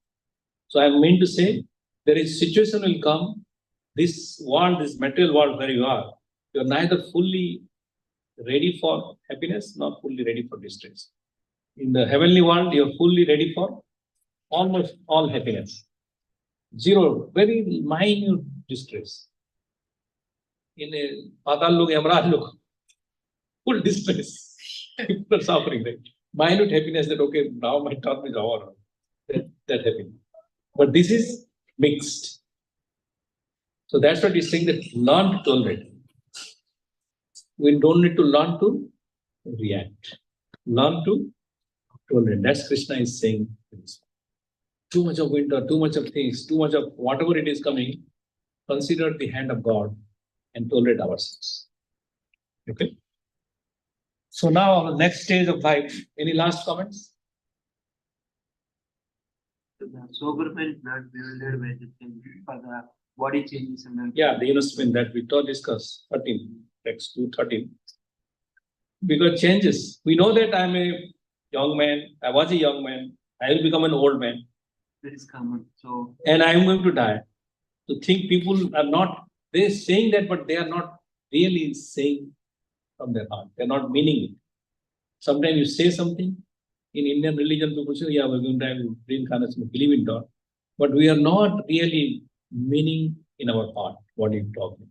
So I mean to say, there is situation will come, this world, this material world where you are neither fully ready for happiness nor fully ready for distress. In the heavenly world, you are fully ready for almost all happiness. Zero, very minute distress. In a Patal Lok, Yamraj Lok, full distress. People are suffering, right? Minute happiness that, okay, now my term is over. That happiness. But this is mixed. So that's what he's saying, that learn to tolerate. We don't need to learn to react. Learn to tolerate. That's Krishna is saying. Too much of winter, too much of things, too much of whatever it is coming, consider the hand of God and tolerate ourselves. Okay? So now our next stage of life. Any last comments? So the sober man is not bewildered by the thing for the body changes and then. Yeah, the investment that we discussed, 13, text 2:13. Because changes. We know that I'm a young man, I was a young man, I will become an old man, That is common. So and I am going to die. To think people are not, they're saying that, but they are not really saying from their heart. They're not meaning it. Sometimes you say something, in Indian religion, people say, yeah, we're going to have reincarnation, believe in God. But we are not really meaning in our heart what you're talking.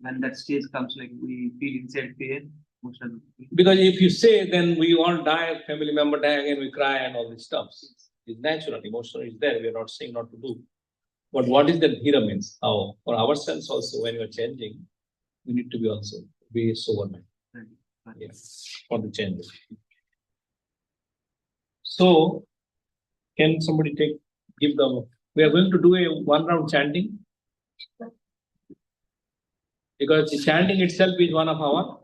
when that stage comes, like we feel inside pain, most of the people. Because if you say, then we all die, family member die again, we cry and all this stuff. It's natural, emotional is there. We are not saying not to do. But what is that hira means? How for ourselves also, when we are changing, we need to be also be a sober man. Right. Yes, for the changes. So, can somebody give them? We are going to do a one round chanting. Because the chanting itself is one of our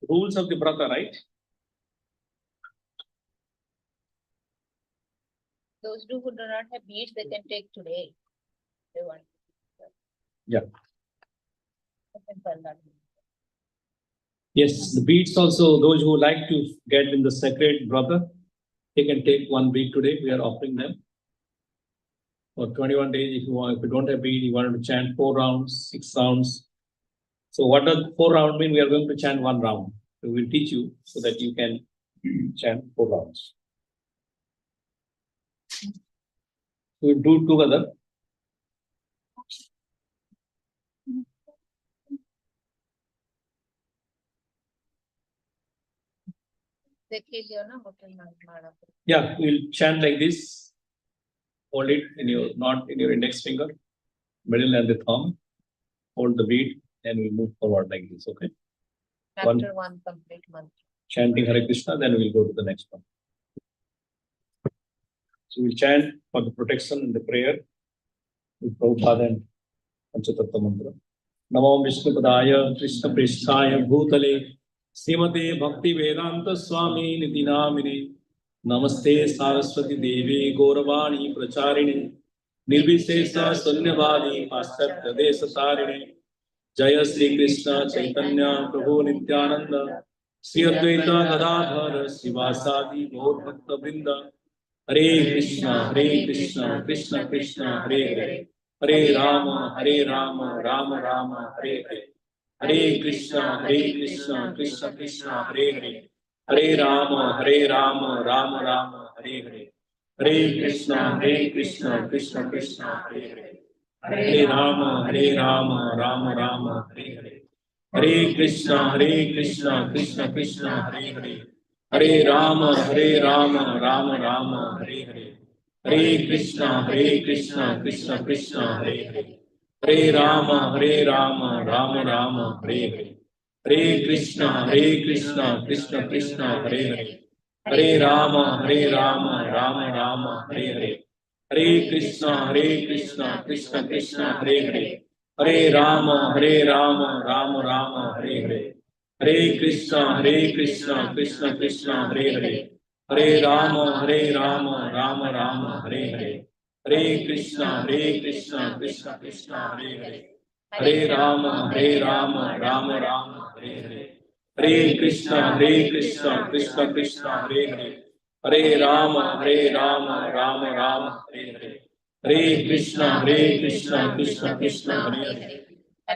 rules of the brata, right? Those who do not have beads, they can take today. They want. Yeah. They can tell that. Yes, the beads also, those who like to get in the sacred brother, they can take one bead today. We are offering them. For 21 days, if you don't have bead, you want to chant 4 rounds, 6 rounds. So what does 4 rounds mean? We are going to chant 1 round. We will teach you so that you can chant 4 rounds. We will do together. Yeah, we'll chant like this. Hold it in your, not in your index finger, middle and the thumb. Hold the bead and we'll move forward like this, okay? After one complete month. Chanting Hare Krishna, then we'll go to the next one. So we'll chant for the protection and the prayer with Prabhupada and Panchatattva mantra. Namo Vishnu Padaya Krishna Pristhaya Bhutale Srimate Bhakti Vedanta Swami Niti Namine Namaste Saraswati Devi Gauravani Pracharini निर्विशेष शून्यवादी पाश्चात्य देश तारिणी जय श्री कृष्ण चैतन्य प्रभु नित्यानंद श्री अद्वैत गदाधर शिवासादि गौर भक्त वृंद हरे Krishna Krishna Krishna Hare Hare Hare Ram Ram Ram Hare Hare Hare Krishna Krishna Krishna Hare Hare Hare Ram Ram Ram Hare Hare Hare Krishna Krishna Krishna Hare Hare Hare Ram Ram Ram Hare Hare Hare Krishna Krishna Krishna Hare Hare Hare Ram Ram Ram Hare Hare Hare Krishna Krishna Krishna Hare Hare Hare Ram Ram Ram Hare Hare Hare Krishna Krishna Krishna Hare Hare Hare Ram Ram Ram Hare Hare Hare Krishna Krishna Krishna Hare Hare Hare Ram Ram Ram Hare Hare Hare Krishna Krishna Krishna Hare Hare Hare Ram Ram Ram Hare Hare Hare Krishna Krishna Krishna Hare Hare Hare Ram Ram Ram Hare Hare Hare Krishna Krishna Krishna Hare Hare Hare Ram Ram Ram Hare Hare Hare Krishna Krishna Krishna Hare Hare Hare Ram Ram Ram Hare Hare Hare Krishna Krishna Krishna Hare Hare Hare Ram Ram Ram Hare Hare Hare Krishna Krishna Krishna Hare Hare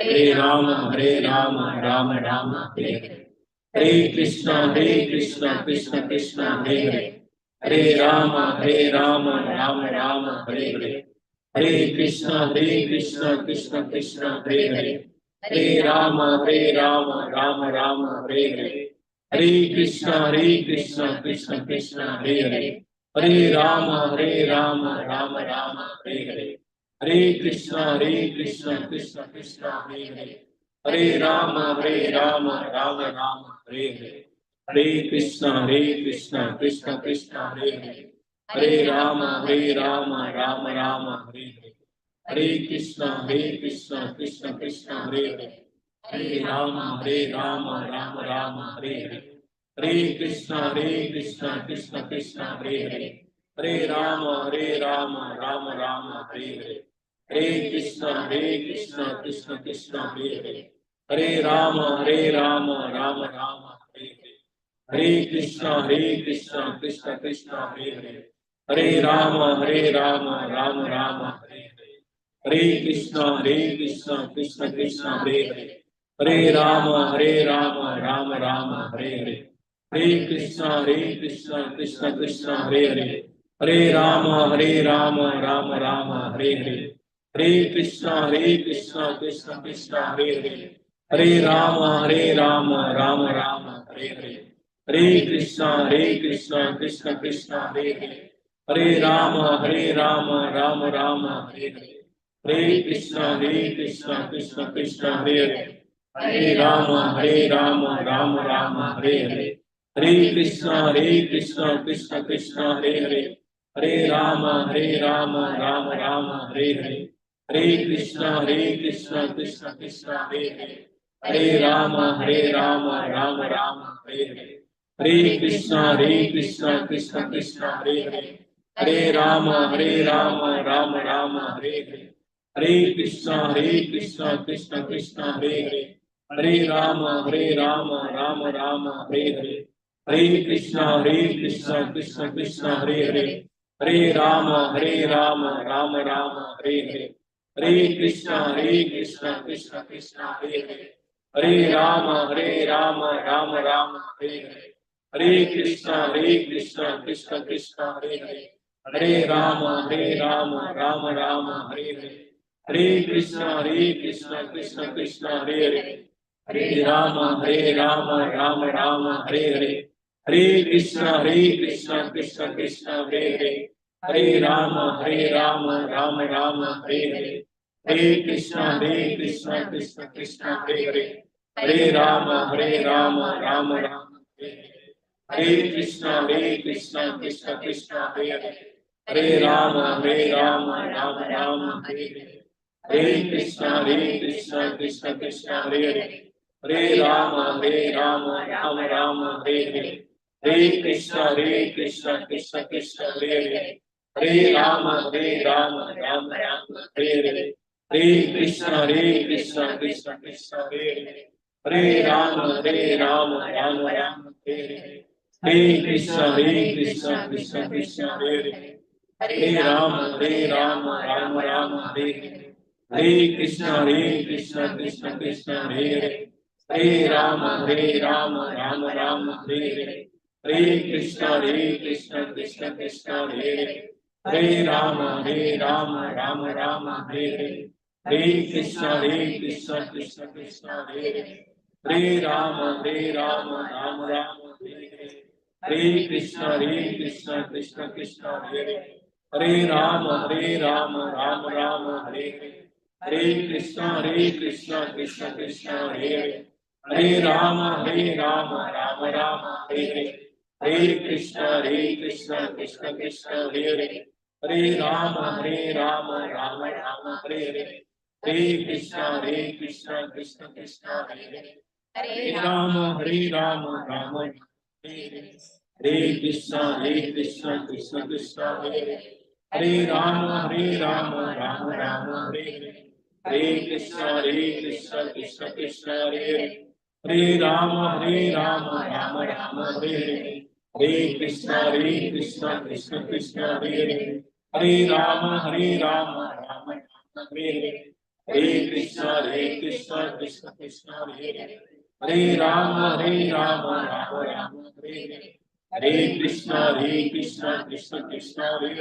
Hare Ram Ram Ram Hare Hare Hare Krishna Krishna Krishna Hare Hare Hare Ram Ram Ram Hare Hare Hare Krishna Krishna Krishna Hare Hare Hare Ram Ram Ram Hare Hare Hare Krishna Krishna Krishna Hare Hare Hare Ram Ram Ram Hare Hare Hare Krishna Krishna Krishna Hare Hare Hare Ram Ram Ram Hare Hare Hare Krishna Krishna Krishna Hare Hare Hare Ram Ram Ram Hare Hare Hare Krishna Krishna Krishna Hare Hare Hare Ram Ram Ram Hare Hare Hare Krishna Krishna Krishna Hare Hare Hare Ram Ram Ram Hare Hare Hare Krishna Krishna Krishna Hare Hare Hare Ram Ram Ram Hare Hare Hare Krishna Krishna Krishna Hare Hare Hare Ram Ram Ram Hare Hare Hare Krishna Krishna Krishna Hare Hare Hare Ram Ram Ram Hare Hare Hare Krishna Krishna Krishna Hare Hare Hare Ram Ram Ram Hare Hare Hare Krishna Krishna Krishna Hare Hare Hare Ram Ram Ram Hare Hare Hare Krishna Krishna Krishna Hare Hare Hare Ram Ram Ram Hare Hare Hare Krishna Krishna Krishna Hare Hare Hare Ram Ram Ram Hare Hare Hare Krishna Krishna Krishna Hare Hare Hare Ram Ram Ram Hare Hare Hare Krishna Krishna Krishna Hare Hare Hare Ram Ram Ram Hare Hare Hare Krishna Krishna Krishna Hare Hare Hare Ram Ram Ram Hare Hare Hare Krishna Krishna Krishna Hare Hare Hare Ram Ram Ram Hare Hare Hare Krishna Krishna Krishna Hare Hare Hare Ram Ram Ram Hare Hare Hare Krishna Krishna Krishna Hare Hare Hare Ram Ram Ram Hare Hare Hare Krishna Krishna Krishna Hare Hare Hare Ram Ram Ram Hare Hare Hare Krishna Krishna Krishna Hare Hare Hare Ram Ram Ram Hare Hare Hare Krishna Krishna Krishna Hare Hare Hare Ram Ram Ram Hare Hare Hare Krishna Krishna Krishna Hare Hare Hare Ram Ram Ram Hare Hare Hare Krishna Krishna Krishna Hare Hare Hare Rama, Rama Rama, Hare Hare. Hare Krishna, Krishna Krishna, Hare Hare. Hare Rama, Rama Rama, Hare Hare. Hare Krishna, Krishna Krishna, Hare Hare. Hare Rama, Rama Rama, Hare Hare. Hare Krishna, Krishna Krishna, Hare Hare. Hare Rama, Rama Rama, Hare Hare. Hare Krishna, Krishna Krishna, Hare Hare. Hare Rama, Rama Rama, Hare Hare. Hare Krishna, Krishna Krishna, Hare Hare. Hare Rama, Rama Rama, Hare Hare. Hare Krishna, Krishna Krishna, Hare Hare. Hare Rama, Rama Rama, Hare Hare. Hare Krishna, Krishna Krishna, Hare Hare. Hare Rama, Rama Rama, Hare Hare. Hare Krishna, Krishna Krishna, Hare Hare. Hare Rama, Rama Rama, Hare Hare. Hare Krishna, Krishna Krishna, Hare Hare. Hare Rama, Rama Rama, Hare Hare. Hare Krishna, Krishna Krishna, Hare Hare. Hare Rama, Rama Rama, Hare Hare. Hare Krishna, Krishna Krishna, Hare Hare. Hare Rama, Rama Rama, Hare Hare. Hare Krishna, Krishna Krishna, Hare Hare. Hare Rama, Rama Rama, Hare Hare. Hare Krishna, Krishna Krishna, Hare Hare. Hare Rama, Rama Rama, Hare Hare. Hare Krishna, Krishna Krishna, Hare Hare. Hare Rama, Rama Rama, Hare Hare. Hare Krishna, Krishna Krishna, Hare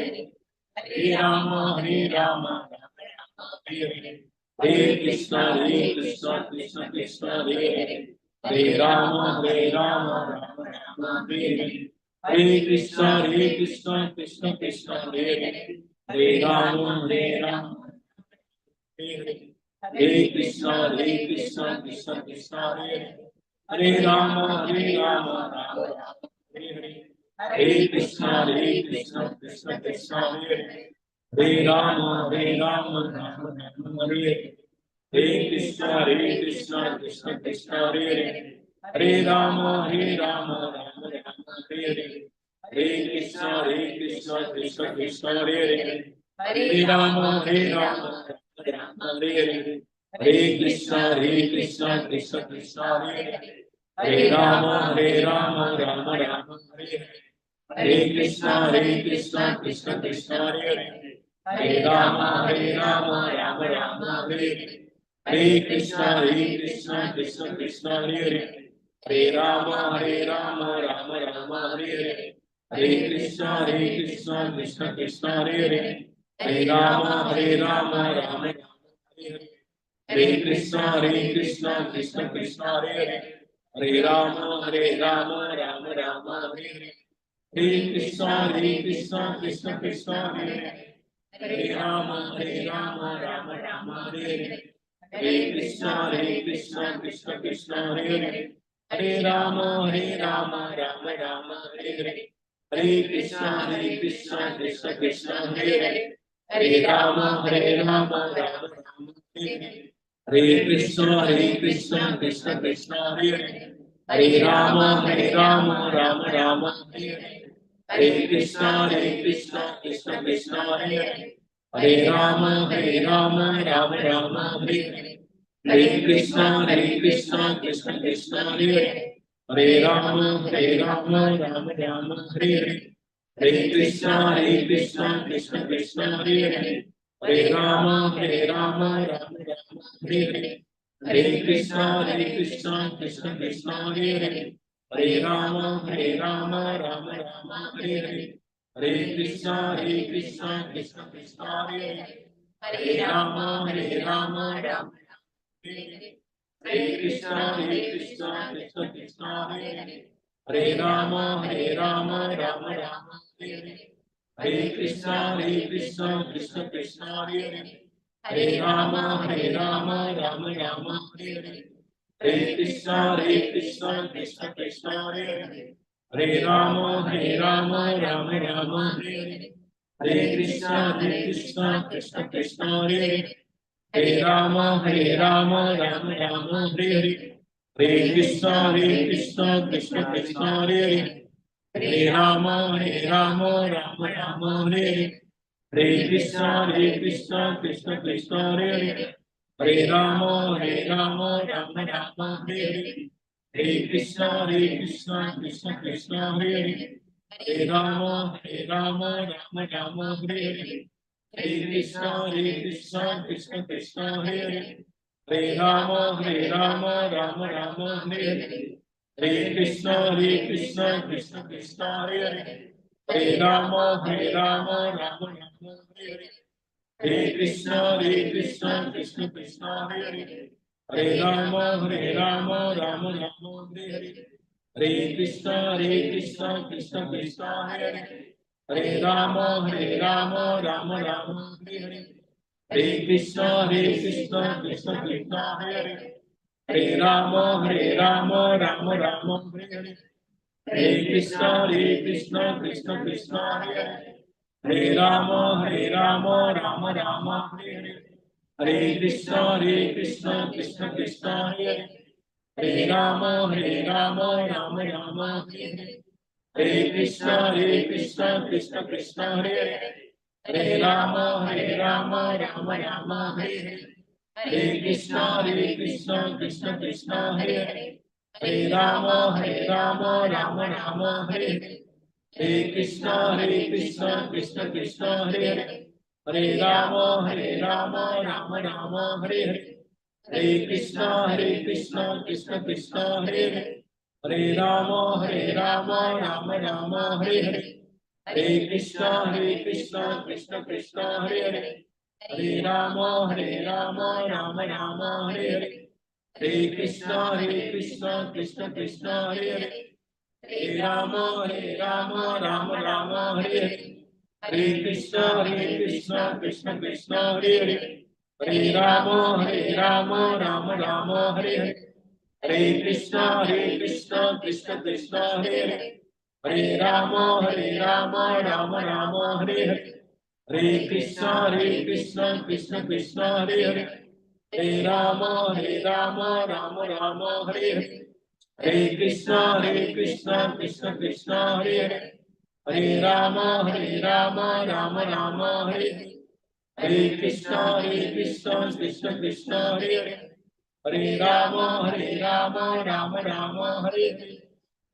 Hare. Hare Rama, Rama Hare Hare. Hare Krishna, Krishna Krishna, Hare Hare. Hare Rama, Rama Rama, Hare Hare. Hare Krishna, Krishna Krishna, Hare Hare. Hare Rama, Rama, Hare Hare. Hare Krishna, Krishna Krishna, Hare Hare. Hare Rama, Rama Rama, Hare Hare. Hare Krishna, Krishna Krishna, Hare Hare. Hare Rama, Rama Rama, Hare Hare. Hare Krishna, Krishna Krishna, Hare Hare. Hare Rama, Rama Hare Hare. Hare Krishna, Krishna Krishna, Hare Hare. Hare Rama, Rama Hare Hare. Hare Krishna, Krishna Krishna, Hare Hare. Hare Rama, Rama Hare Hare. Hare Krishna, Krishna Krishna, Hare Hare. Hare Rama, Rama Hare Hare. Hare Krishna, Krishna Krishna, Hare Hare. Hare Rama, Rama Hare Hare. Hare Krishna, Krishna Krishna, Hare Hare. Hare Rama, Rama Hare Hare. Hare Krishna, Krishna Krishna, Hare Hare. Hare Rama, Rama Hare Hare. Hare Krishna, Krishna Krishna, Hare Hare. Hare Rama, Rama Hare Hare. Hare Krishna, Krishna Krishna, Hare Hare. Hare Rama, Rama Hare Hare. Hare Krishna, Krishna Krishna, Hare Hare. Hare Rama, Rama Hare Hare. Hare Krishna, Krishna Krishna, Hare Hare. Hare Rama, Rama Hare Hare. Hare Krishna, Krishna Krishna, Hare Hare. Hare Rama, Rama Hare Hare. Hare Krishna, Krishna Krishna, Hare Hare. Hare Rama, Rama Hare Hare. Hare Krishna, Krishna Krishna, Hare Hare. Hare Rama, Rama Hare Hare. Hare Krishna, Krishna Krishna, Hare Hare. Hare Rama, Rama Hare Hare. Hare Krishna, Krishna Krishna, Hare Hare. Hare Rama, Rama Hare Hare. Hare Krishna, Krishna Krishna, Hare Hare. Hare Rama, Rama Hare Hare. Hare Krishna, Krishna Krishna, Hare Hare. Hare Rama, Rama Hare Hare. Hare Krishna, Krishna Krishna, Hare Hare. Hare Rama, Rama Hare Hare. Hare Krishna, Krishna Krishna, Hare Hare. Hare Rama, Rama Hare Hare. Hare Krishna, Krishna Krishna, Hare Hare. Hare Rama, Rama Rama, Hare Hare. Hare Krishna, Krishna Krishna, Hare Hare. Hare Rama, Rama Rama, Hare Hare. Hare Krishna, Krishna Krishna, Hare Hare. Hare Rama, Rama Rama, Hare Hare. Hare Krishna, Krishna Krishna, Hare Hare. Hare Rama, Rama Rama, Hare Hare. Hare Krishna, Krishna Krishna, Hare Hare. Hare Rama, Rama Rama, Hare Hare. Hare Krishna, Krishna Krishna, Hare Hare. Hare Rama, Rama Rama, Hare Hare. Hare Krishna, Krishna Krishna, Hare Hare. Hare Rama, Rama Rama, Hare Hare. Hare Krishna, Krishna Krishna, Hare Hare. Hare Rama, Rama Rama, Hare Hare. Hare Krishna, Krishna Krishna, Hare Hare. Hare Rama, Rama Rama, Hare Hare. Hare Krishna, Krishna Krishna, Hare Hare. Hare Rama, Rama Rama, Hare Hare. Hare Krishna, Krishna Krishna, Hare Hare. Hare Rama, Rama Rama, Hare Hare. Hare Krishna, Krishna Krishna, Hare Hare. Hare Rama, Rama Rama, Hare Hare. Hare Krishna, Krishna Krishna, Hare Hare. Hare Rama, Rama Rama, Hare Hare. Hare Krishna, Krishna Krishna, Hare Hare. Hare Rama, Rama Rama, Hare Hare. Hare Krishna, Krishna Krishna, Hare Hare. Hare Rama, Rama Rama, Hare Hare. Hare Krishna, Krishna Krishna, Hare Hare. Hare Rama, Rama Rama, Hare Hare. Hare Krishna, Krishna Krishna, Hare Hare. Hare Rama, Rama Rama, Hare Hare. Hare Krishna, Krishna Krishna, Hare Hare. Hare Rama, Rama Rama, Hare Hare. Hare Krishna, Krishna Krishna, Hare Hare. Hare Rama, Rama Rama, Hare Hare. Hare Krishna, Krishna Krishna, Hare Hare. Hare Rama, Rama Rama, Hare Hare. Hare Krishna, Krishna Krishna, Hare Hare. Hare Rama, Rama Rama, Hare Hare.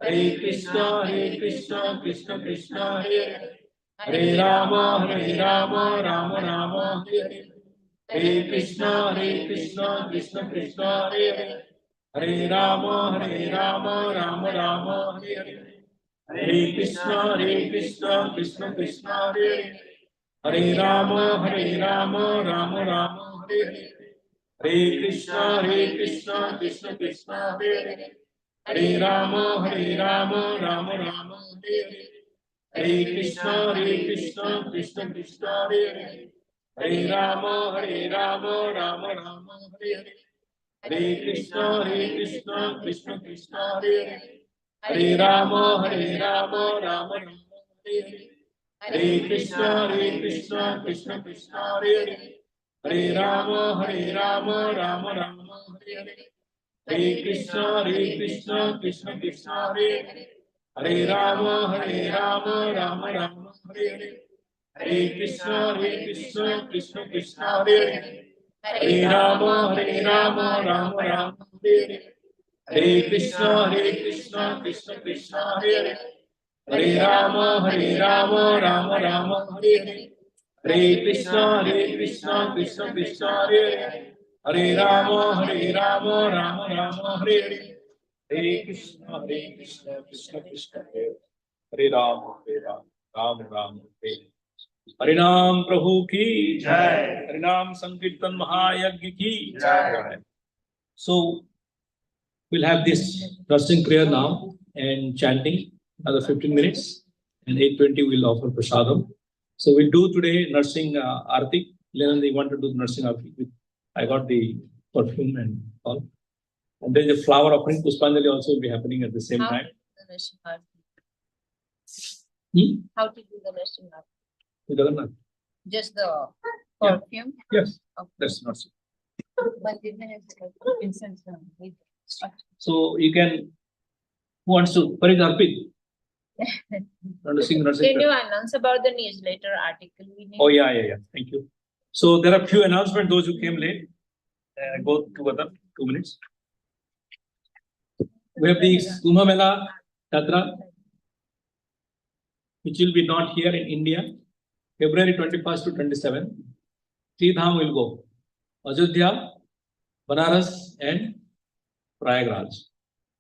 Hare Krishna, Krishna Krishna, Hare Hare. Hare Rama, Rama Rama, Hare Hare. Hare Krishna, Krishna Krishna, Hare Hare. Hare Rama, Rama Rama, Hare Hare. Hare Krishna, Krishna Krishna, Hare Hare. Hare Rama, Rama Rama, Hare Hare. Hare Krishna, Krishna Krishna, Hare Hare. Hare Rama, Rama Rama, Hare Hare. Hare Krishna, Krishna Krishna, Hare Hare. Hare Rama, Rama Rama, Hare Hare. Hare Krishna, Krishna Krishna, Hare Hare. Hare Rama, Rama Rama, Hare Hare. Hare Krishna, Krishna Krishna, Hare Hare. Hare Rama, Rama Rama, Hare Hare. Hare Krishna, Krishna Krishna, Hare Hare. Hare Rama, Rama Rama, Hare Hare. Hare Krishna, Krishna Krishna, Hare Hare. Hare Rama, Rama Rama, Hare Hare. Hare Krishna, Krishna Krishna, Hare Hare. Hare Rama, Rama Rama, Hare Hare. Hare Krishna, Krishna Krishna, Hare Hare. Hare Rama, Rama Rama, Hare Hare. Hare Krishna, Krishna Krishna, Hare Hare. Hare Rama, Rama Rama, Hare Hare. हरिनाम प्रभु की जय, हरिनाम संकीर्तन महायज्ञ की जय. So we'll have this nursing prayer now and chanting another 15 minutes, and 8:20 we'll offer prasadam. So we'll do today nursing arati. Lenan, they want to do nursing arati. I got the perfume and all. And then the flower offering Puspanjali also will be happening at the same time. The nursing arti. Hmm? How to do the nursing arti? It doesn't matter. Just the Yeah. perfume? Yes, Okay. that's nursing. But it has incense with So you can, who wants to, where is Arpit? Want to sing nursing Can you prayer? announce about the newsletter article we need? Oh, yeah. Thank you. So there are few announcements, those who came late. Go together, 2 minutes. We have the Kumbh Mela Yatra, which will be not here in India, February 21st to 27th. Three Dham will go: Ayodhya, Banaras, and Prayagraj.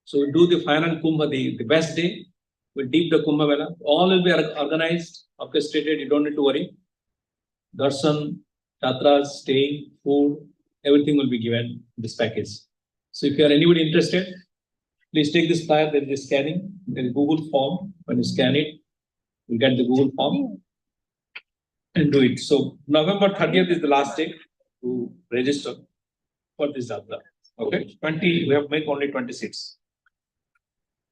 So we'll do the final Kumbh, the best day. We'll deep the Kumbh Mela. All will be organized, orchestrated. You don't need to worry. Darshan, Yatras, staying, food, everything will be given in this package. So if you are anybody interested, please take this flyer. There is scanning. There is Google form. When you scan it, you get the Google form and do it. So November 30th is the last day to register for this Yatra. Okay, 20. We have make only 26.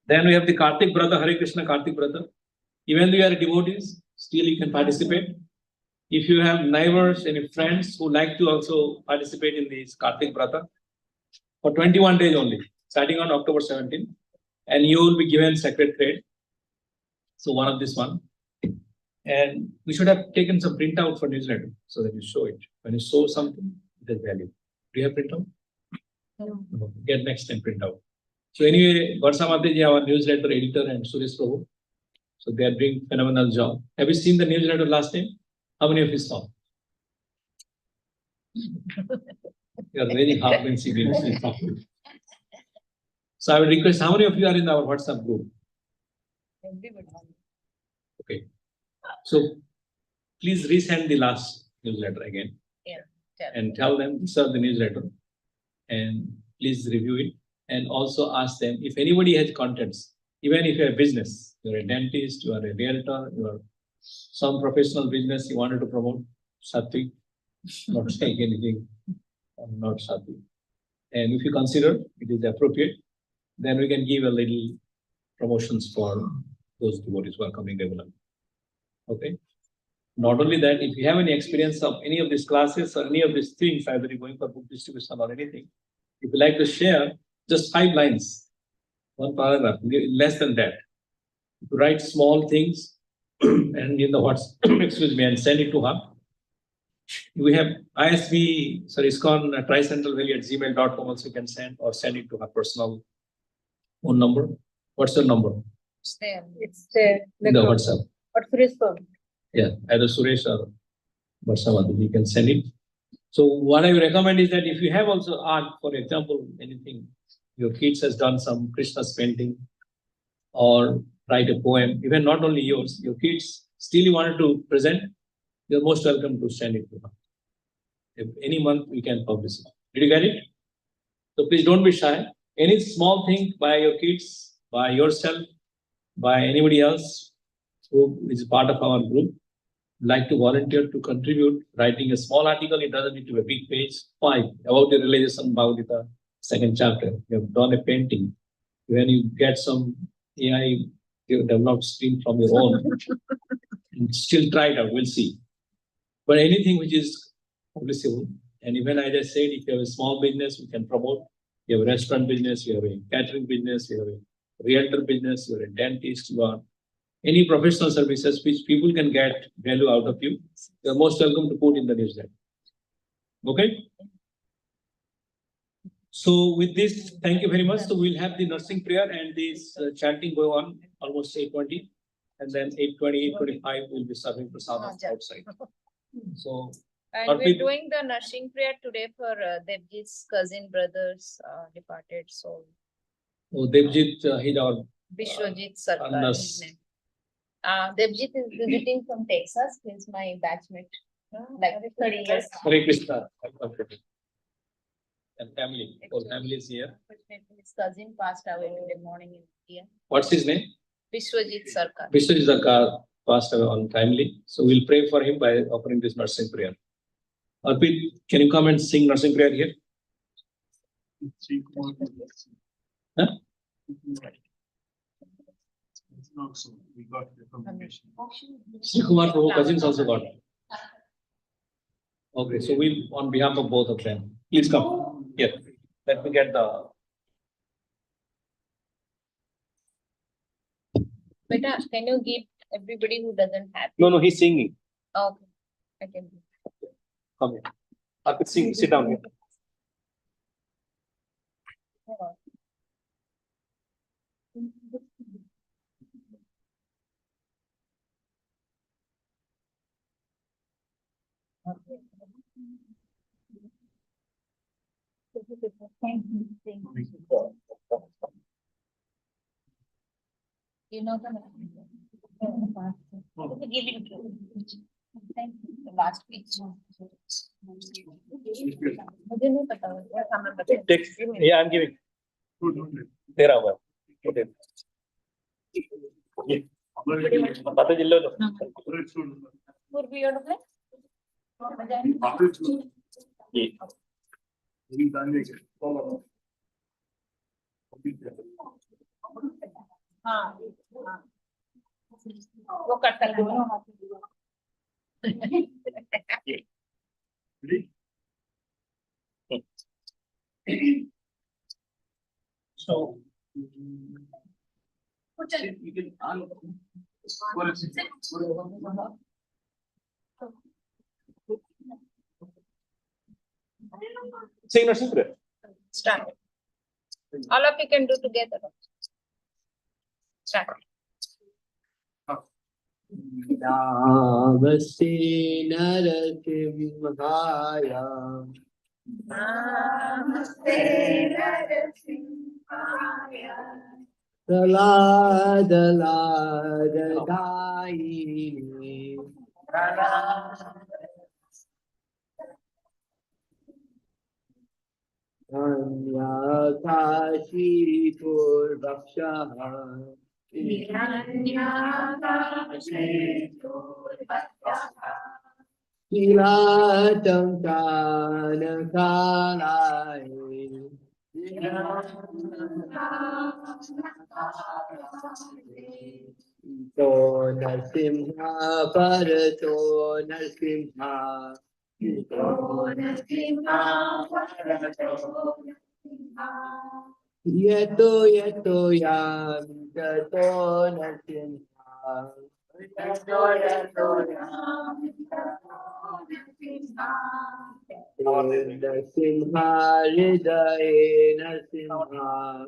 Then we have the Kartik Brother, Hare Krishna Kartik Brother. Even though you are devotees, still you can participate. If you have neighbors, any friends who like to also participate in this Kartik Brata, for 21 days only, starting on October 17th, and you will be given sacred thread. So one of this one. And we should have taken some printout for newsletter so that you show it. When you show something, it has value. Do you have printout? No. Get next time printout. So anyway, Varsamati, our newsletter editor, and Suresh Prabhu. So they are doing phenomenal job. Have you seen the newsletter last time? How many of you saw? You are very hard when seeing. So I would request, how many of you are in our WhatsApp group? Okay. So please resend the last newsletter again. Yeah. And tell them this is the newsletter. And please review it. And also ask them if anybody has contents, even if you have business, you're a dentist, you are a realtor, you are some professional business you wanted to promote, Sattvic, not saying anything, I'm not Sattvic. And if you consider it is appropriate, then we can give a little promotions for those devotees who are coming regularly. Okay. Not only that, if you have any experience of any of these classes or any of these things, either you're going for book distribution or anything, if you like to share, just 5 lines, 1 paragraph, less than that. To write small things and in the WhatsApp, excuse me, and send it to her. We have ISB, sorry, ISKCON Tricentral Valley at gmail.com also you can send, or send it to her personal phone number. What's your number? It's there. It's there. In the WhatsApp. But Suresh phone. Yeah, either Suresh or Varsamati, you can send it. So what I recommend is that if you have also art, for example, anything, your kids has done some Krishna's painting or write a poem, even not only yours, your kids still you wanted to present, you're most welcome to send it to them. If any month we can publish it. Did you get it? So please don't be shy. Any small thing by your kids, by yourself, by anybody else who is part of our group, like to volunteer to contribute, writing a small article, it doesn't need to be a big page. 5, about the realization Bhagavad Gita, 2nd chapter. You have done a painting. When you get some AI developed stream from your own, and still try it out, we'll see. But anything which is publishable, and even as I said, if you have a small business, we can promote. You have a restaurant business, you have a catering business, you have a realtor business, you are a dentist, you are any professional services which people can get value out of you, you're most welcome to put in the newsletter. Okay? So with this, thank you very much. So we'll have the nursing prayer and this chanting go on almost 8:20, and then 8:20, 8:25 we'll be serving prasadam outside. So And Or we're people- doing the nursing prayer today for Devji's cousin brother's departed soul, Devjit, he's our Vishwajit Sarkar. nurse. His name. Devjit is visiting from Texas. He's my batchmate, like 30 years. Hare Krishna. And family, whole family is here. His cousin passed away today morning in India. What's his name? Vishwajit Sarkar. Vishwajit Sarkar passed away untimely. So we'll pray for him by offering this nursing prayer. Arpit, can you come and sing nursing prayer here? Huh? We got the confirmation. Sri Kumar Prabhu cousins also got it. Okay, so we'll on behalf of both of them. Please come here. Let me get the Beta, can you give everybody who doesn't have? No, he's singing. Okay, I can do. Come here. Arpit, sit down here. You know the give it to Thank you. The last page. मुझे नहीं पता क्या काम है बच्चे Text. Yeah, I'm giving. तेरा हुआ. Okay. ये. पता चल लो. Would be your play? ये. हाँ वो करता है So, Sing or sing. Start. All of you can do together. Start. Namaste Narasimhaya. Namaste Narasimhaya. Pralada Lada Daini. Anyakashi Purvakshaha. Kilatam Kanakalai. To Narsimha Parato Narsimha. Yeto yam tato Narsimha. Narsimha Hridaye Narsimha.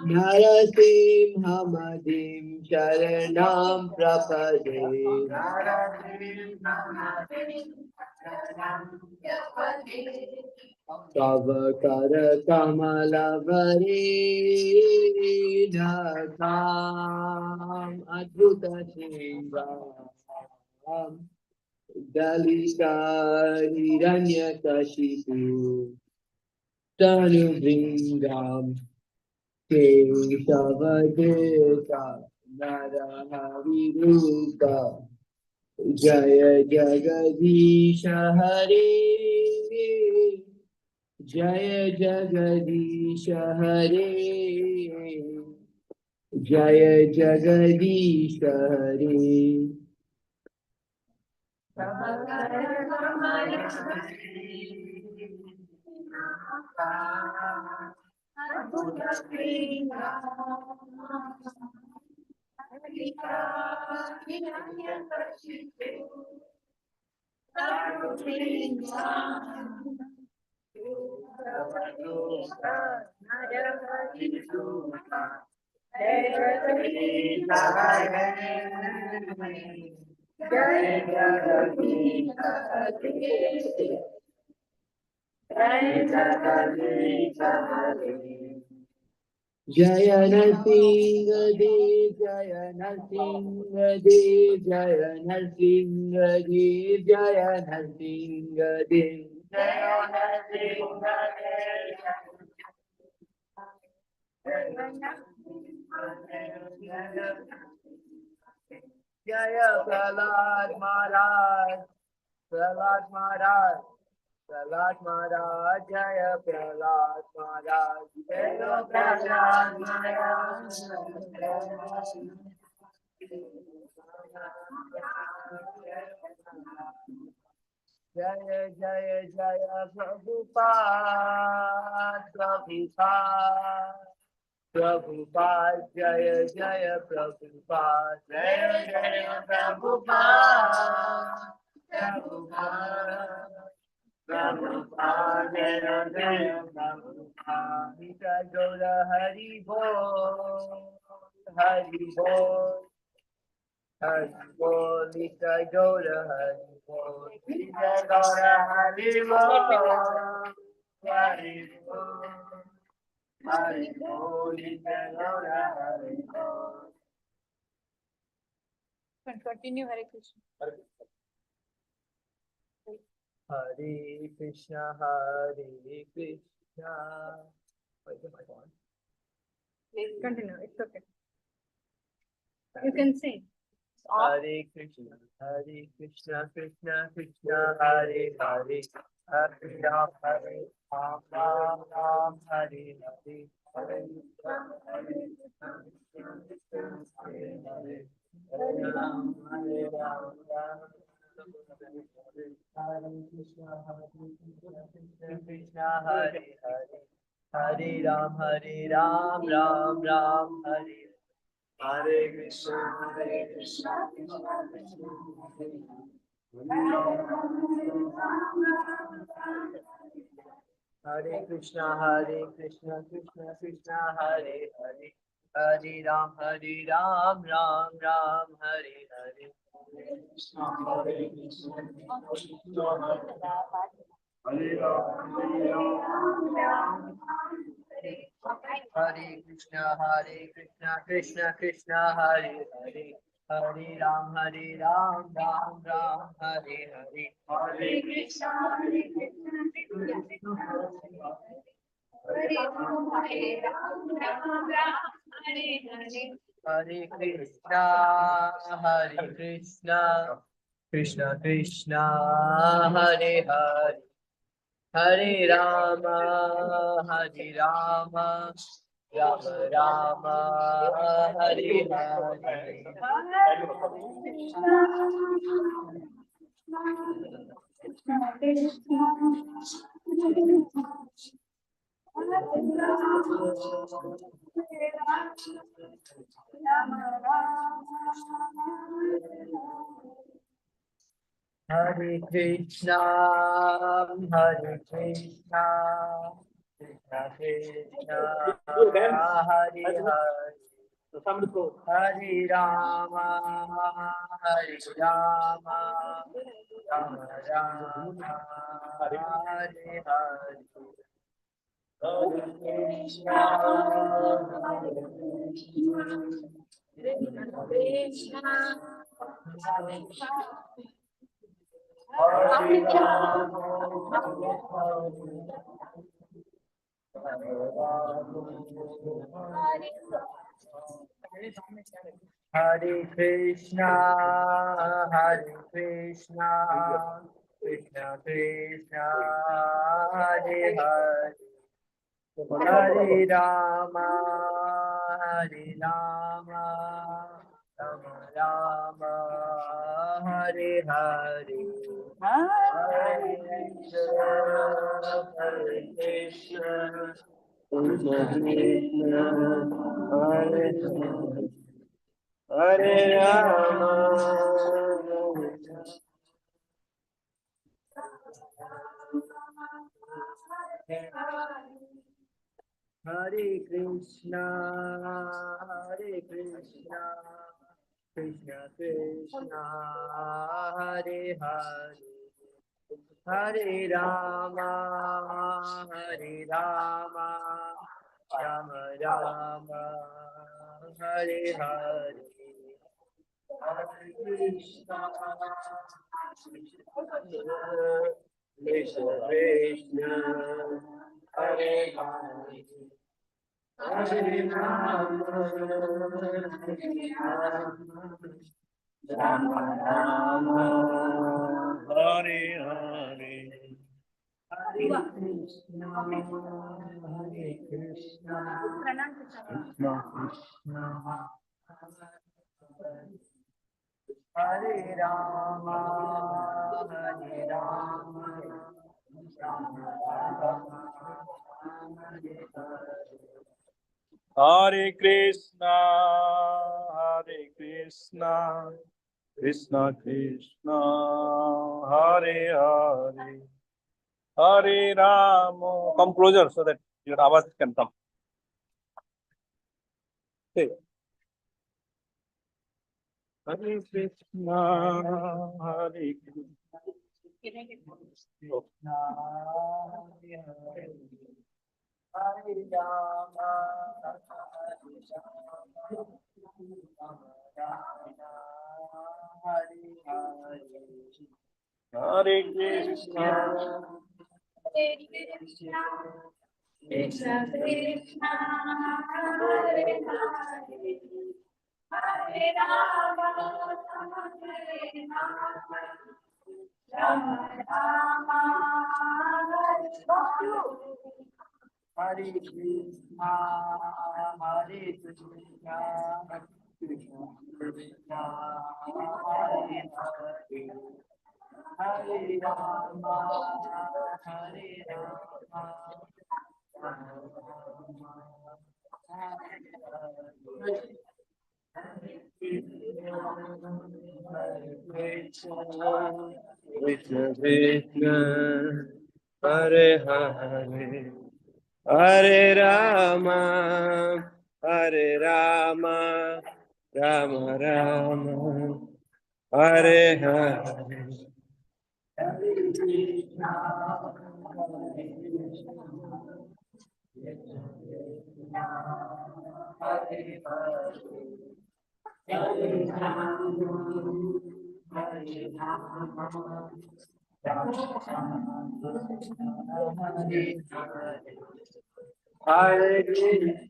Narasimha Madim Sharanam Prapade. Tavakara Kamalavari Nakam Adbhuta Shivram Dalita Hiranyakashipu Tanu Vringam Keshavadeta Narahari Rupa Jaya Jagadisha Hare Jaya Jagadisha Hare Jaya Jagadisha Hare Jaya Narsinga Dev, Jaya Narsinga Dev, Jaya Narsinga Dev, Jaya Narsinga Dev. Jaya Prahlad Maharaj, Prahlad Maharaj, Prahlad Maharaj, Jaya Prahlad Maharaj, Jaya Prahlad Maharaj. Jaya Jaya Jaya Prabhupada, Prabhupada, Prabhupada, Jaya Jaya Prabhupada, Jaya Jaya Prabhupada, Prabhupada, Prabhupada, Jaya Jaya Prabhupada, Nita Gaura Hari Bol, Hari Bol. Hari Bol, Nita Gaura Hari Bol, Nita Gaura Hari Bol, Hari Bol, Hari Bol, Nita Gaura Hari Bol. Continue, Hare Krishna. Hare Krishna, Hare Krishna. Wait, am I on? Please continue. It's okay. You can sing. Hare Krishna, Krishna Krishna, Hare Hare, Hare Ram, Ram Ram, Hare Hare, Hare Ram, Krishna Krishna, Hare Hare, Hare Ram, Ram. Hare Krishna, Krishna Hare Hare, Hare Ram, Ram Ram, Hare Hare Krishna, Krishna Krishna, Hare Krishna, Krishna Krishna, Hare Hare, Hare Ram, Ram Ram, Hare Hare. Hare Krishna, Krishna Hare Ram, Hare Krishna, Krishna Krishna, Hare Hare, Hare Ram, Ram Ram, Hare Hare. Hare Krishna, Krishna Krishna, Hare Hare Krishna, Krishna Krishna, Hare Hare, Hare Rama, Rama Rama, Hare Hare. Hare Krishna, Krishna Krishna, Hare Hare. Hare Rama, Rama Rama, Hare Hare. Hare Krishna, Krishna Hare Rama, Hare Krishna, Krishna Krishna, Hare Hare. Hare Rama, Rama Rama, Hare Hare. Hare Krishna, Krishna Krishna, Hare Hare. Hare Rama, Hare Krishna, Krishna Krishna, Hare Hare. Hare Rama, Rama Rama, Hare Hare. Hare Krishna, Krishna Krishna, Hare Hare. Hare Rama, Rama Rama, Hare Hare. Hare Krishna, Krishna Krishna, Hare Rama, Hare Rama, Rama Rama, Hare Hare. Hare Krishna, Hare Krishna, Krishna Krishna, Hare Hare, Hare Rama. Come closer so that your avaz can come. Okay. Hare Krishna, Hare Krishna. Hare Rama, Hare Hare. Hare Krishna, Krishna Krishna, Hare Hare, Hare Rama, Hare Rama, Rama Rama, Hare Hare. Hare Krishna, Hare Krishna, Krishna Krishna, Hare Hare, Hare Rama, Hare Rama, Rama Rama, Hare Hare. Krishna Krishna, Hare Hare, Hare Rama, Hare Rama, Rama Rama, Hare Hare. Hare Krishna,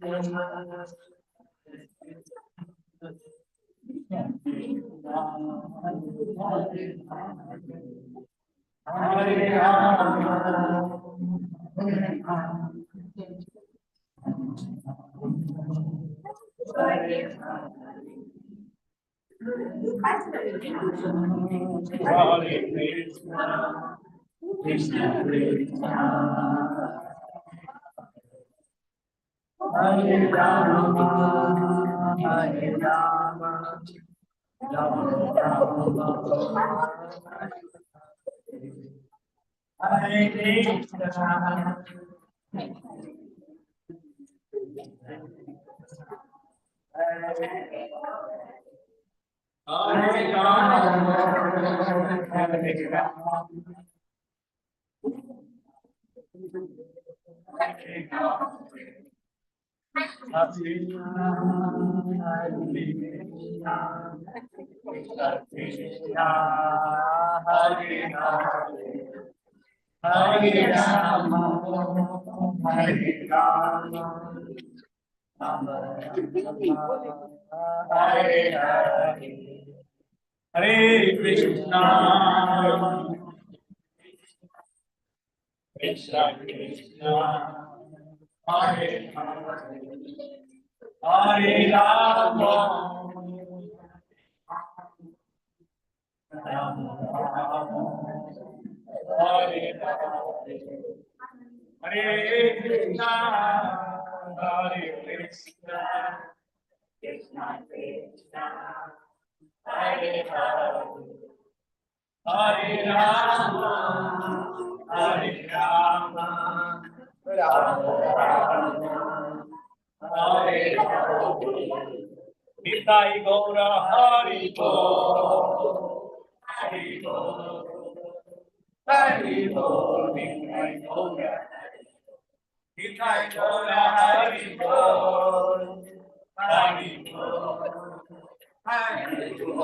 Hare Rama, Hare Krishna, Krishna Krishna, Hare Rama, Hare Rama, Rama Rama, Hare Krishna. Hare Rama, Hare Rama, Hare Rama, Hare Rama, Hare Hare, Hare Krishna, Krishna Krishna, Hare Hare, Hare Rama, Rama Rama, Hare Hare. Hare Krishna, Hare Krishna, Krishna Krishna, Hare Hare, Hare Rama, Hare Rama, Rama Rama, Hare Hare. Nitai Gaura Hari Bo, Hari Bo, Hari Bo, Nitai Gaura. Nitai Gaura Hari Bo, Hari Bo, Hari Bo.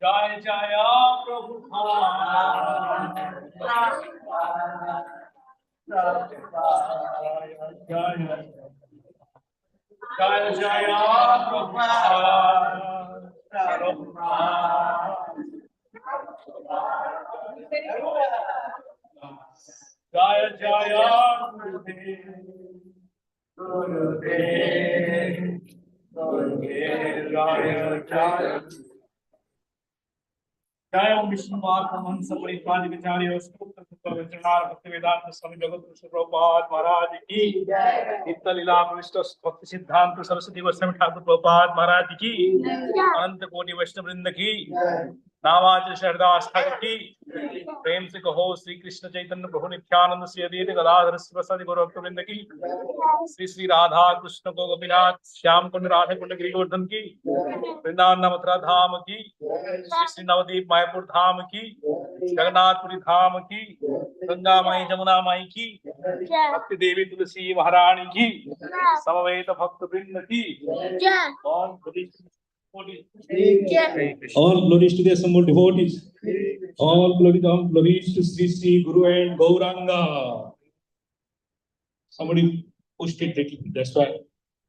Jai Jaya Prabhupada, Jaya Jaya Jaya Prabhupada, Prabhupada. Jaya Jaya Gurudev, Gurudev, जय ओम विष्णुपाद हंस परिवार विचार्य भक्ति वेदांत स्वामी जगत प्रभुपाद महाराज की नित्य लीला प्रविष्ट भक्ति सिद्धांत सरस्वती गोस्वामी ठाकुर प्रभुपाद महाराज की अनंत कोटि वैष्णव वृंद की नामाचल शरदास ठाकुर की प्रेम से कहो श्री कृष्ण चैतन्य प्रभु नित्यानंद श्री अद्वैत गदाधर श्रीवासादि गौरभक्त वृंद की श्री श्री राधा कृष्ण को गोपीनाथ श्याम कुंड राधे कुंड गिरिवर्धन की वृंदावन मथुरा धाम की श्री श्री नवदीप मायापुर धाम की जगन्नाथपुरी धाम की गंगा माई जमुना माई की भक्ति देवी तुलसी महारानी की समवेत भक्त वृंद की All glories to the assembled devotees. All glories to Sri Sri Guru and Gauranga. Somebody pushed it little. That's why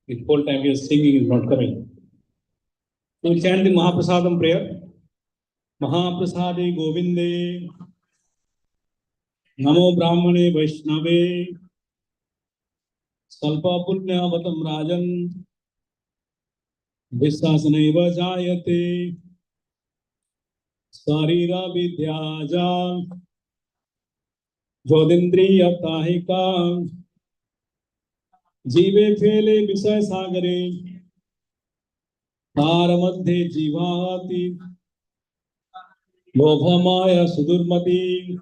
the whole time we are singing is not coming. So we chant the Mahaprasadam prayer. Mahaprasade Govinde. Namo Brahmane Vaishnave. Salpa Punya Vatam Rajan. Visasana jayate Sarira Vidyaja Jodindriya Tahika Jive Phele Visay Sagare Taramadhe Jivahati Lobhamaya Sudurmati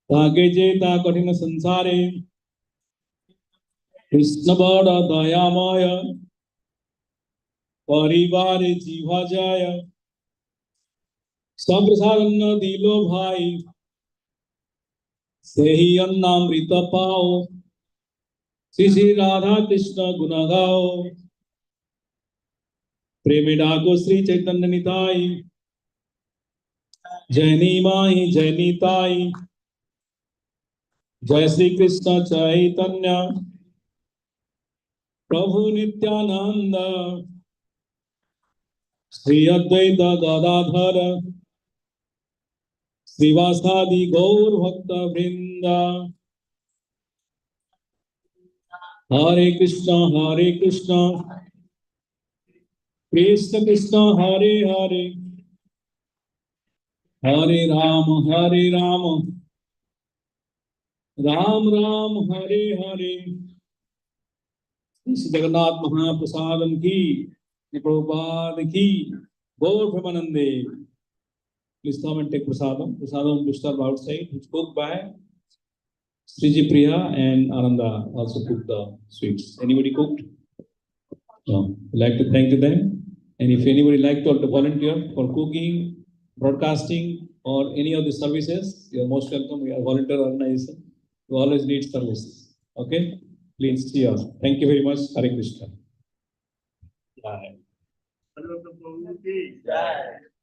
Tage Jeta Katina Sansare Krishna Bada Dayamaya परिवारे जीवा जाय संप्रसारण दिलो भाई से ही अन्नामृत पाओ श्री श्री राधा कृष्ण गुण गाओ प्रेमी डाको श्री चैतन्य निताई जैनी माई जैनी ताई जय श्री कृष्ण चैतन्य प्रभु नित्यानंद श्री अद्वैत गदाधर श्रीवासादि गौर भक्त वृंद हरे कृष्ण कृष्ण कृष्ण हरे हरे हरे राम राम राम हरे हरे। जगन्नाथ महाप्रसादम की Prabhupada ki Gaur Premanande. Please come and take prasadam. Prasadam will start outside. It's cooked by Sriji Priya and Ananda also cooked the sweets. Anybody cooked? No. I'd like to thank them. And if anybody like to volunteer for cooking, broadcasting, or any of the services, you are most welcome. We are volunteer organization. We always need services. Okay? Please see us. Thank you very much. Hare Krishna. Bye. Hello, the